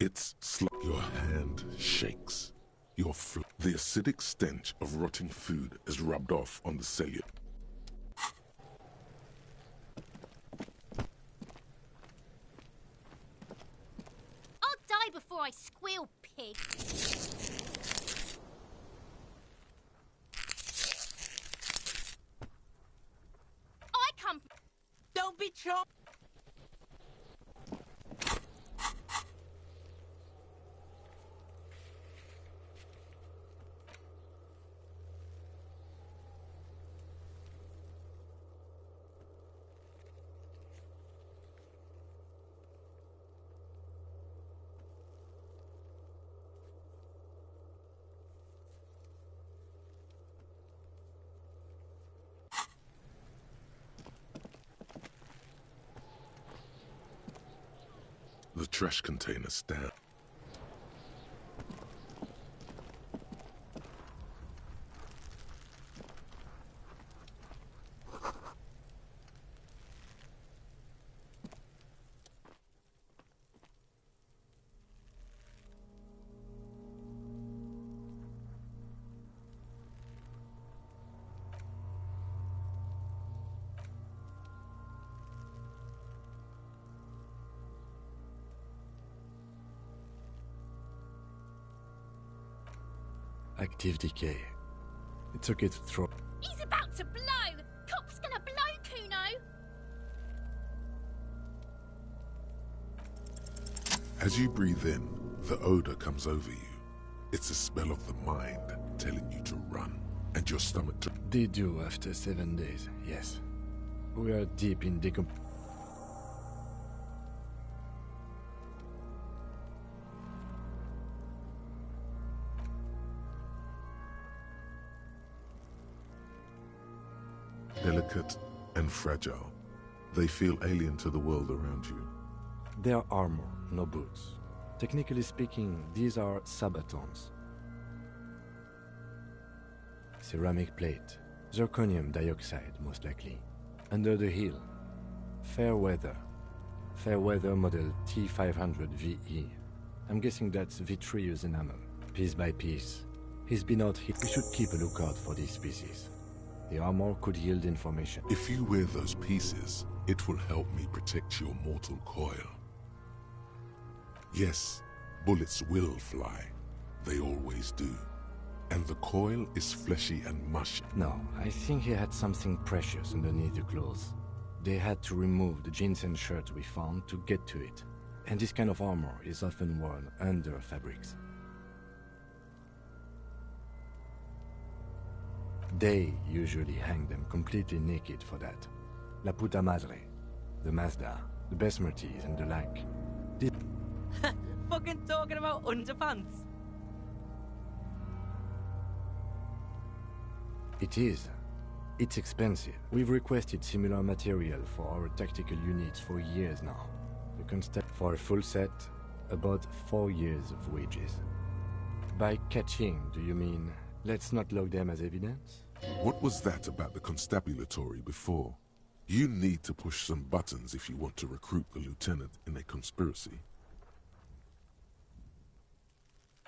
It's your hand shakes. The acidic stench of rotting food is rubbed off on the cellular. I'll die before I squeal, pig. I come... Don't be trouble. The trash container stand. Active decay. It's okay to throw. He's about to blow! Cop's gonna blow, Kuno! As you breathe in, the odor comes over you. It's a smell of the mind telling you to run, and your stomach to... They do after 7 days, yes. We are deep in decomposition. Delicate and fragile. They feel alien to the world around you. They are armor, no boots. Technically speaking, these are sabatons. Ceramic plate. Zirconium dioxide, most likely. Under the heel. Fairweather. Fairweather model T500 VE. I'm guessing that's vitreous enamel. Piece by piece. He's been out here. We should keep a lookout for these pieces. The armor could yield information. If you wear those pieces, it will help me protect your mortal coil. Yes, bullets will fly. They always do. And the coil is fleshy and mushy. No, I think he had something precious underneath the clothes. They had to remove the jeans and shirts we found to get to it. And this kind of armor is often worn under fabrics. They usually hang them completely naked for that. La puta madre, the Mazda, the Besmerties and the like. This Fucking talking about underpants. It is. It's expensive. We've requested similar material for our tactical units for years now. The constant for a full set, about 4 years of wages. By catching, do you mean let's not log them as evidence? What was that about the constabulatory before? You need to push some buttons if you want to recruit the lieutenant in a conspiracy.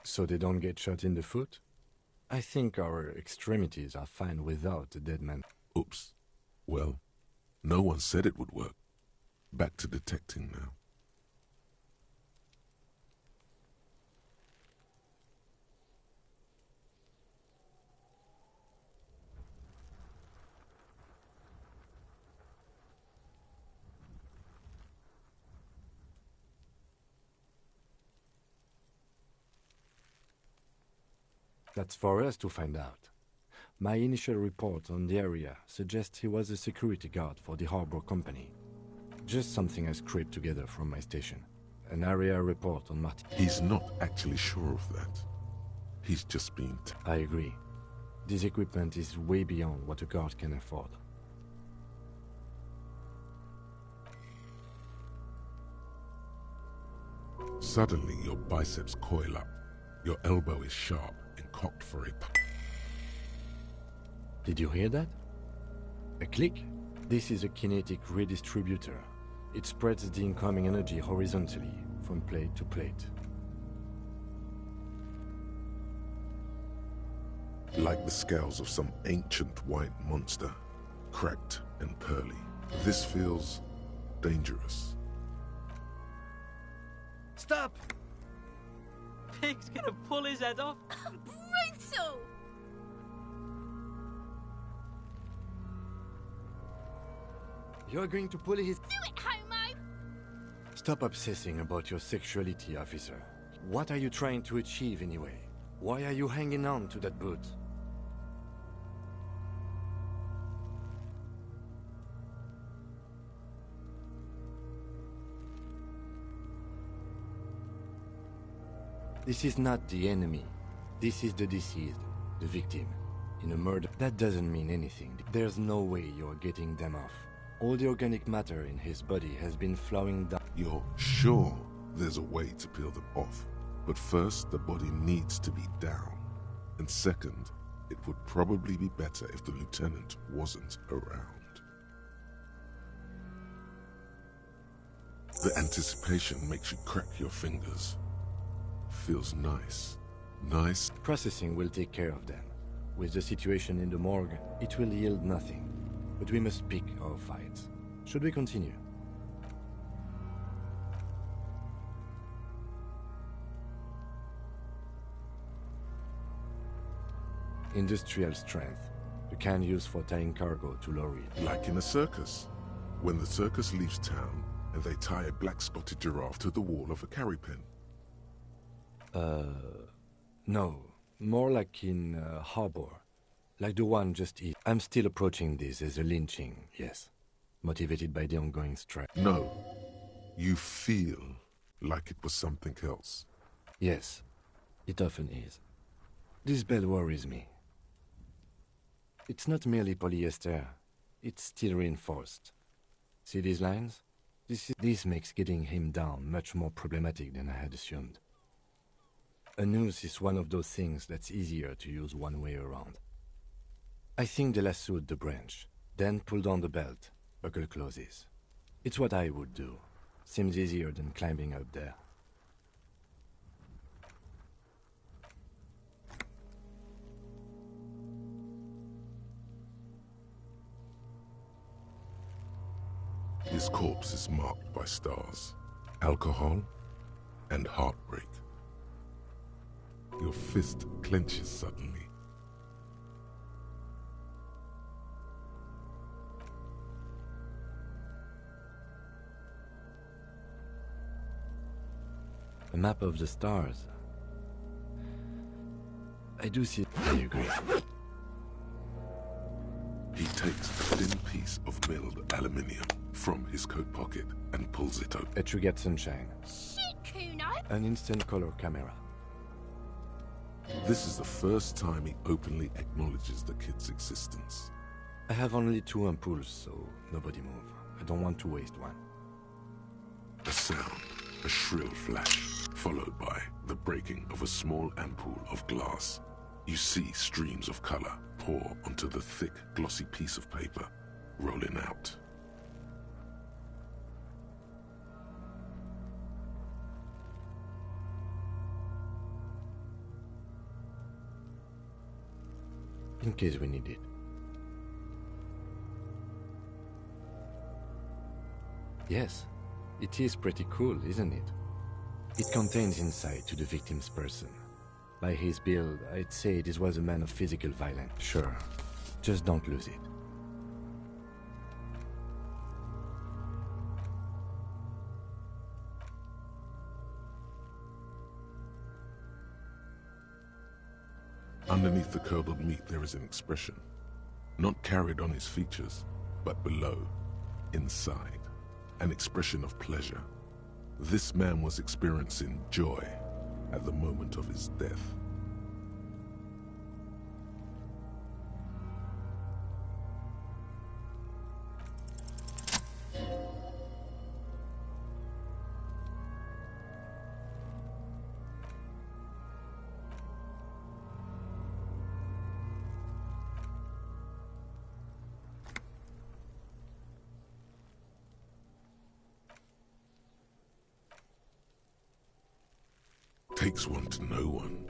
So they don't get shot in the foot? I think our extremities are fine without a dead man. Oops. Well, no one said it would work. Back to detecting now. That's for us to find out. My initial report on the area suggests he was a security guard for the harbor company. Just something I scraped together from my station. An area report on Martin. He's not actually sure of that. He's just been... I agree. This equipment is way beyond what a guard can afford. Suddenly your biceps coil up. Your elbow is sharp and cocked for a... Did you hear that? A click? This is a kinetic redistributor. It spreads the incoming energy horizontally, from plate to plate. Like the scales of some ancient white monster, cracked and pearly. This feels dangerous. Stop! Pig's gonna pull his head off. Brutal! You're going to pull his... Do it, homo! Stop obsessing about your sexuality, officer. What are you trying to achieve anyway? Why are you hanging on to that boot? This is not the enemy. This is the deceased, the victim. In a murder, that doesn't mean anything. There's no way you're getting them off. All the organic matter in his body has been flowing down. You're sure there's a way to peel them off. But first, the body needs to be down. And second, it would probably be better if the lieutenant wasn't around. The anticipation makes you crack your fingers. Feels nice. Nice. Processing will take care of them. With the situation in the morgue, it will yield nothing. But we must pick our fights. Should we continue? Industrial strength. The kind used for tying cargo to lorries. Like in a circus. When the circus leaves town and they tie a black-spotted giraffe to the wall of a carry pen. No. More like in harbor. Like the one just east. I'm still approaching this as a lynching, yes. Motivated by the ongoing strike. No. You feel like it was something else. Yes. It often is. This bell worries me. It's not merely polyester. It's steel reinforced. See these lines? This makes getting him down much more problematic than I had assumed. A noose is one of those things that's easier to use one way around. I think they lassoed the branch, then pulled on the belt, buckle closes. It's what I would do. Seems easier than climbing up there. His corpse is marked by stars, alcohol, and heartbreak. Your fist clenches suddenly. map of the stars. I do see. I agree. He takes a thin piece of milled aluminium from his coat pocket and pulls it open. A Trigger Sunshine. Shit, Kuno! An instant color camera. This is the first time he openly acknowledges the kid's existence. I have only 2 ampoules, so nobody move. I don't want to waste one. A sound, a shrill flash, followed by the breaking of a small ampoule of glass. You see streams of color pour onto the thick, glossy piece of paper, rolling out. In case we need it. Yes, it is pretty cool, isn't it? It contains insight to the victim's person. By his build, I'd say this was a man of physical violence. Sure, just don't lose it. Underneath the curdled meat there is an expression, not carried on his features, but below, inside, an expression of pleasure. This man was experiencing joy at the moment of his death. Takes one to know one.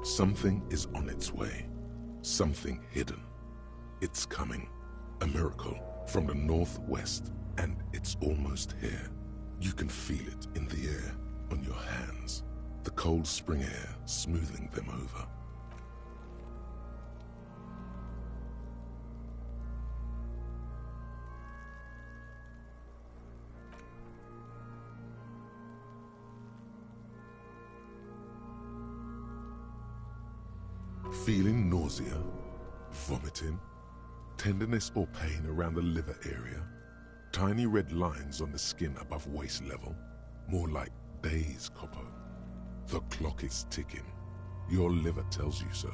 Something is on its way. Something hidden. It's coming. A miracle from the northwest, and it's almost here. You can feel it in the air, on your hands. The cold spring air smoothing them over. Feeling nausea, vomiting, tenderness or pain around the liver area, tiny red lines on the skin above waist level, more like days, Coppo. The clock is ticking. Your liver tells you so.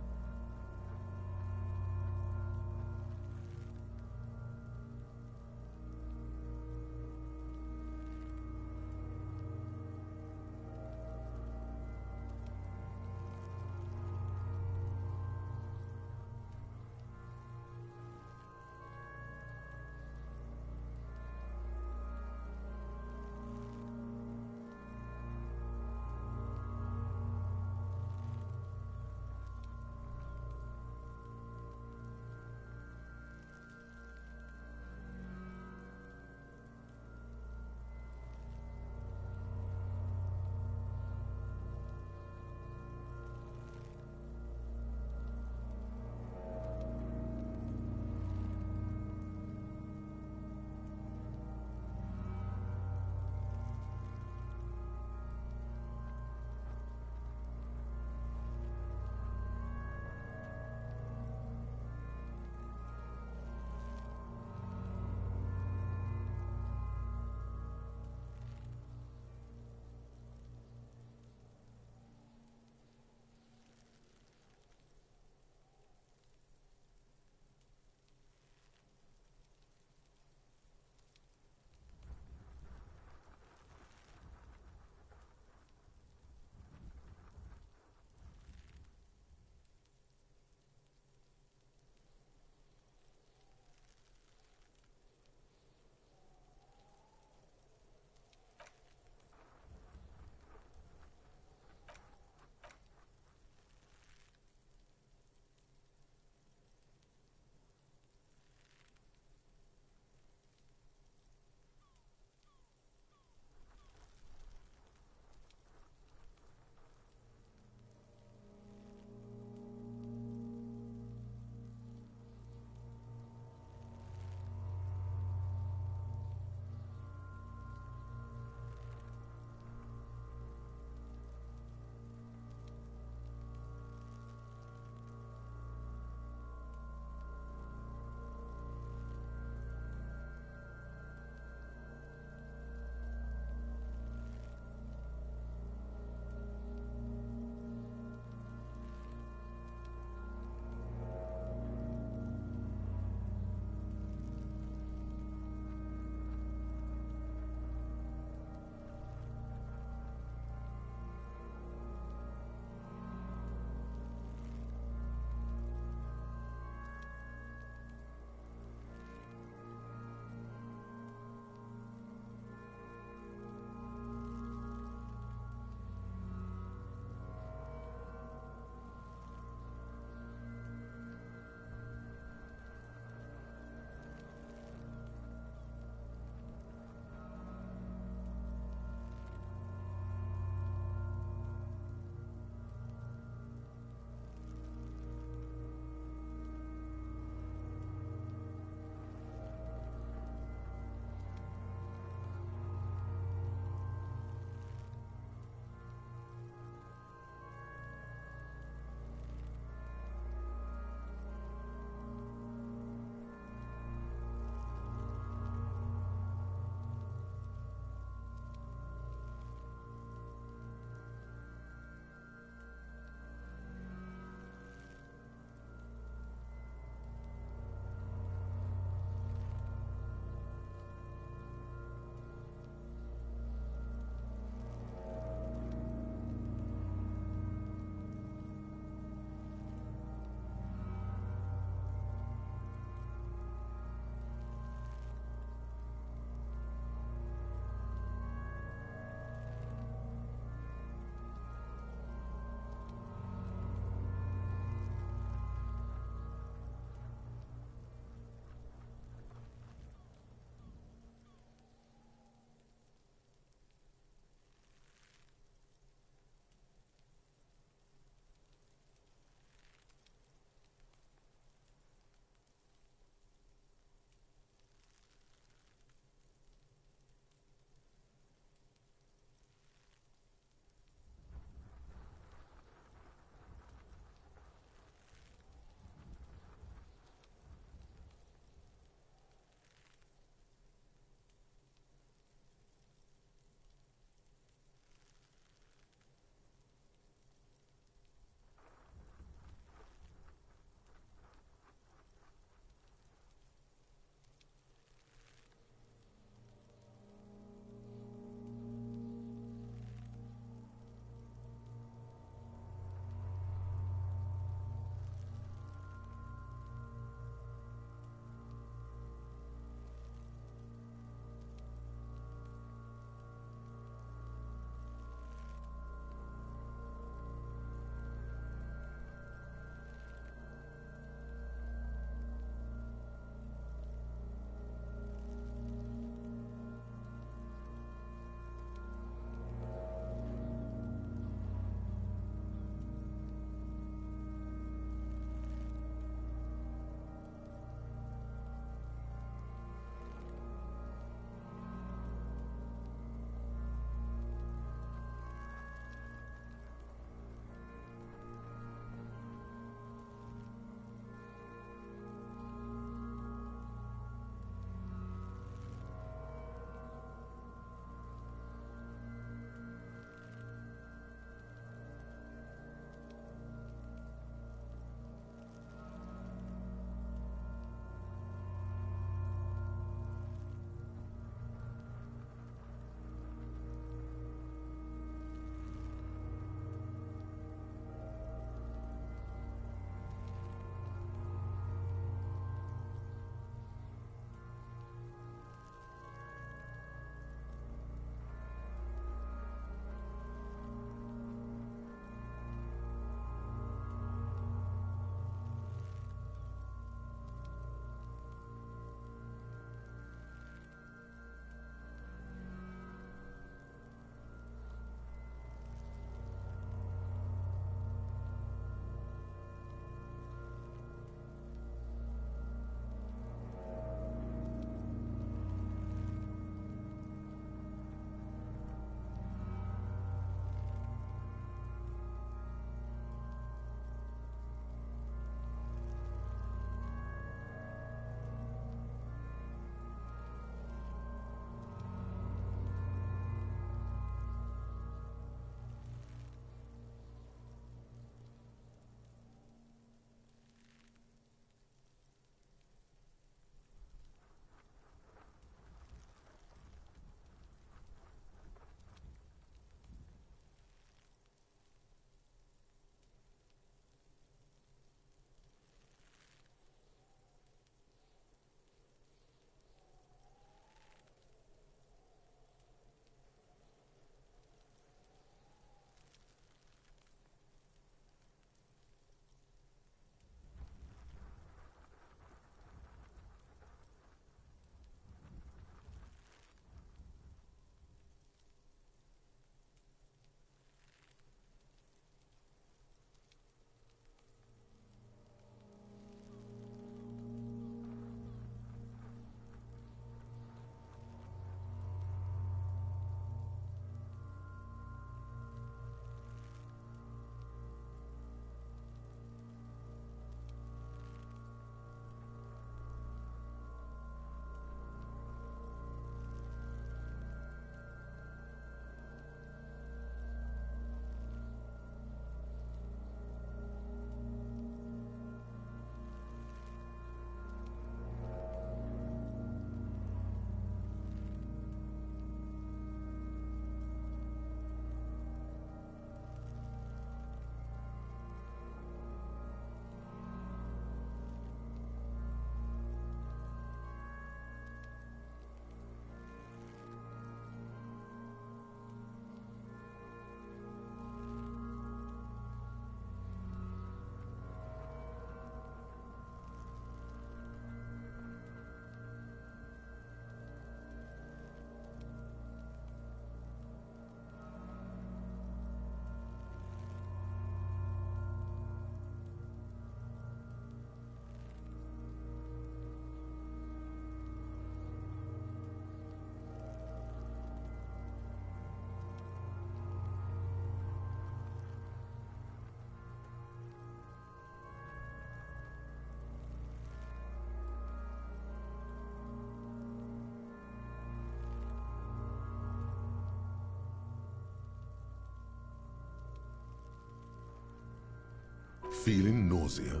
Feeling nausea,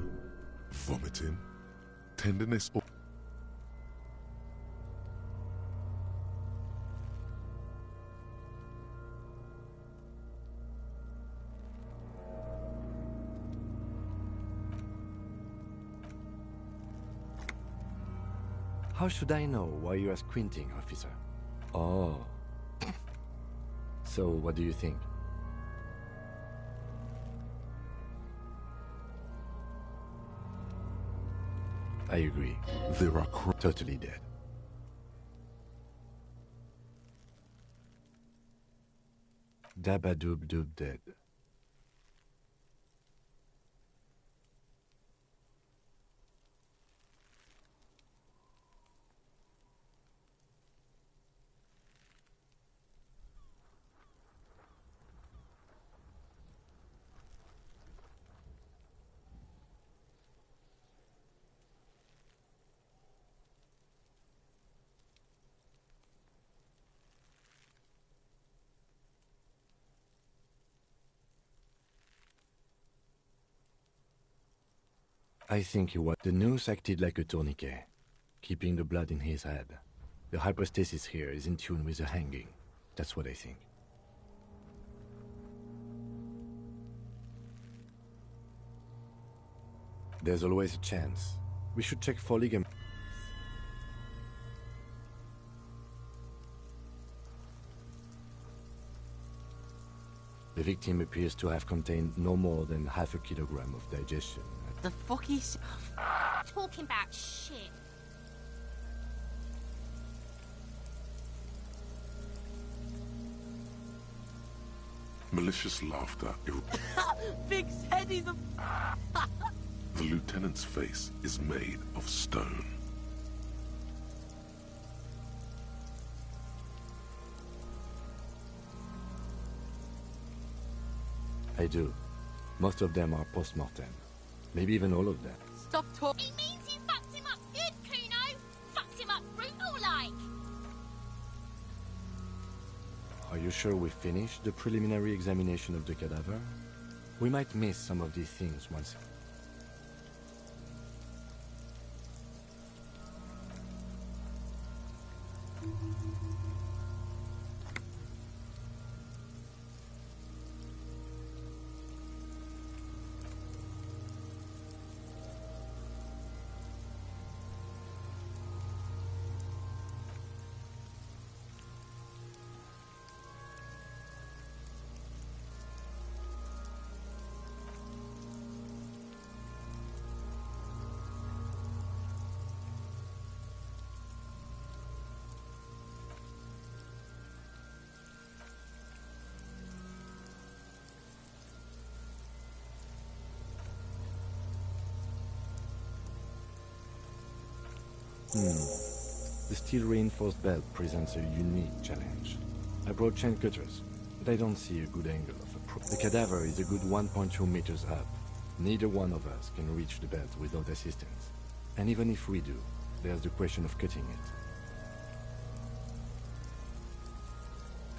vomiting, tenderness or... How should I know why you are squinting, officer? Oh. So, what do you think? I agree. There are totally dead. Dabadoob-doob dead. I think the noose acted like a tourniquet, keeping the blood in his head. The hypostasis here is in tune with the hanging. That's what I think. There's always a chance. We should check for ligament. The victim appears to have contained no more than half a kilogram of digestion. The fuck is... Talking about shit. Malicious laughter. Big's head is a... The lieutenant's face is made of stone. I do. Most of them are post-mortem. Maybe even all of them. Stop talking. It means you fucked him up good, Kuno. Fucked him up brutal-like. Are you sure we finished the preliminary examination of the cadaver? We might miss some of these things once... The steel-reinforced belt presents a unique challenge. I brought chain cutters, but I don't see a good angle of approach. The cadaver is a good 1.2 meters up. Neither one of us can reach the belt without assistance. And even if we do, there's the question of cutting it.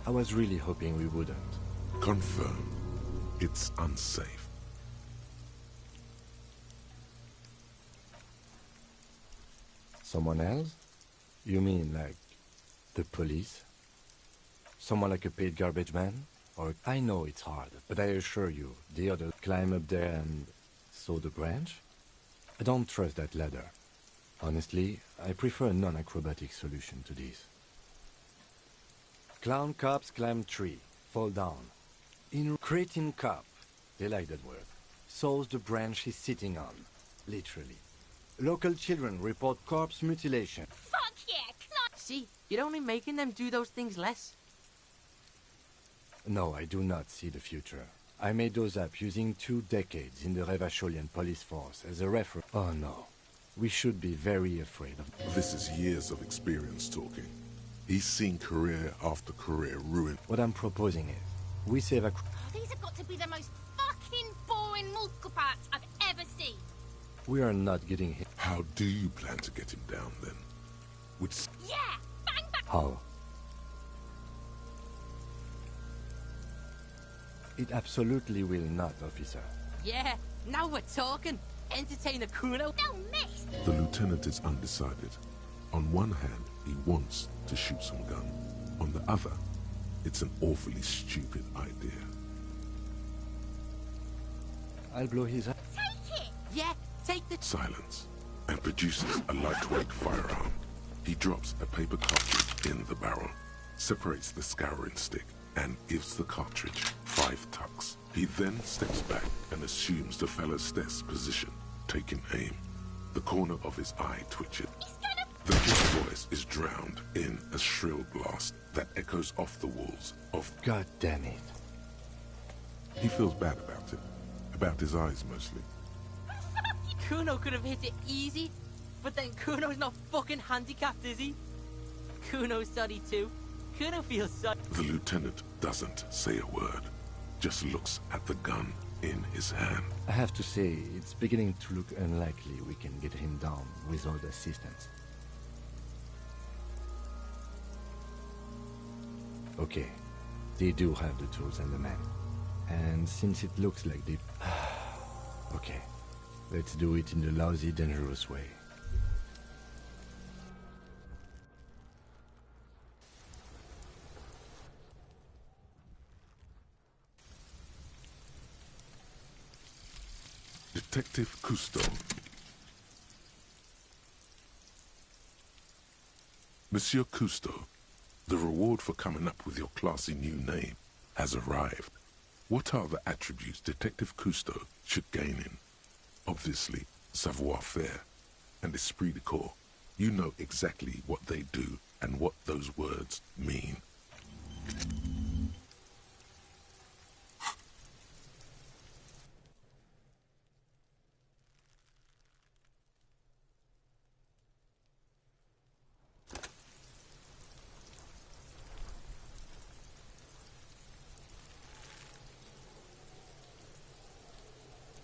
I was really hoping we wouldn't. Confirmed. It's unsafe. Someone else? You mean like the police? Someone like a paid garbage man? Or I know it's hard, but I assure you, the others climb up there and saw the branch? I don't trust that ladder. Honestly, I prefer a non-acrobatic solution to this. Clown cops climb tree, fall down. In cretin cop, they like that word, saws the branch he's sitting on, literally. Local children report corpse mutilation. Fuck yeah, See, you're only making them do those things less. No, I do not see the future. I made those up using 2 decades in the Revacholian police force as a reference. Oh no. We should be very afraid of... This is years of experience talking. He's seen career after career ruined. What I'm proposing is, we save a... These have got to be the most fucking boring multiparts I've ever seen. We are not getting hit. How do you plan to get him down then? With... Yeah! Bang bang! How? It absolutely will not, officer. Yeah, now we're talking. Entertain the Kuno. Don't miss! The lieutenant is undecided. On one hand, he wants to shoot some gun. On the other, it's an awfully stupid idea. I'll blow his eye. Take it! Yeah, take the... Silence, and produces a lightweight firearm. He drops a paper cartridge in the barrel, separates the scouring stick, and gives the cartridge 5 tucks. He then steps back and assumes the fellow's desk position, taking aim. The corner of his eye twitches. The kid's voice is drowned in a shrill blast that echoes off the walls of... God damn it. He feels bad about it. About his eyes, mostly. Kuno could have hit it easy, but then Kuno's not fucking handicapped, is he? Kuno's sorry too. Kuno feels sorry. The lieutenant doesn't say a word, just looks at the gun in his hand. I have to say, it's beginning to look unlikely we can get him down without assistance. Okay, they do have the tools and the men. And since it looks like they... Okay, let's do it in the lousy, dangerous way. Detective Cousteau. Monsieur Cousteau, the reward for coming up with your classy new name has arrived. What are the attributes Detective Cousteau should gain in? Obviously, savoir-faire and esprit de corps. You know exactly what they do and what those words mean.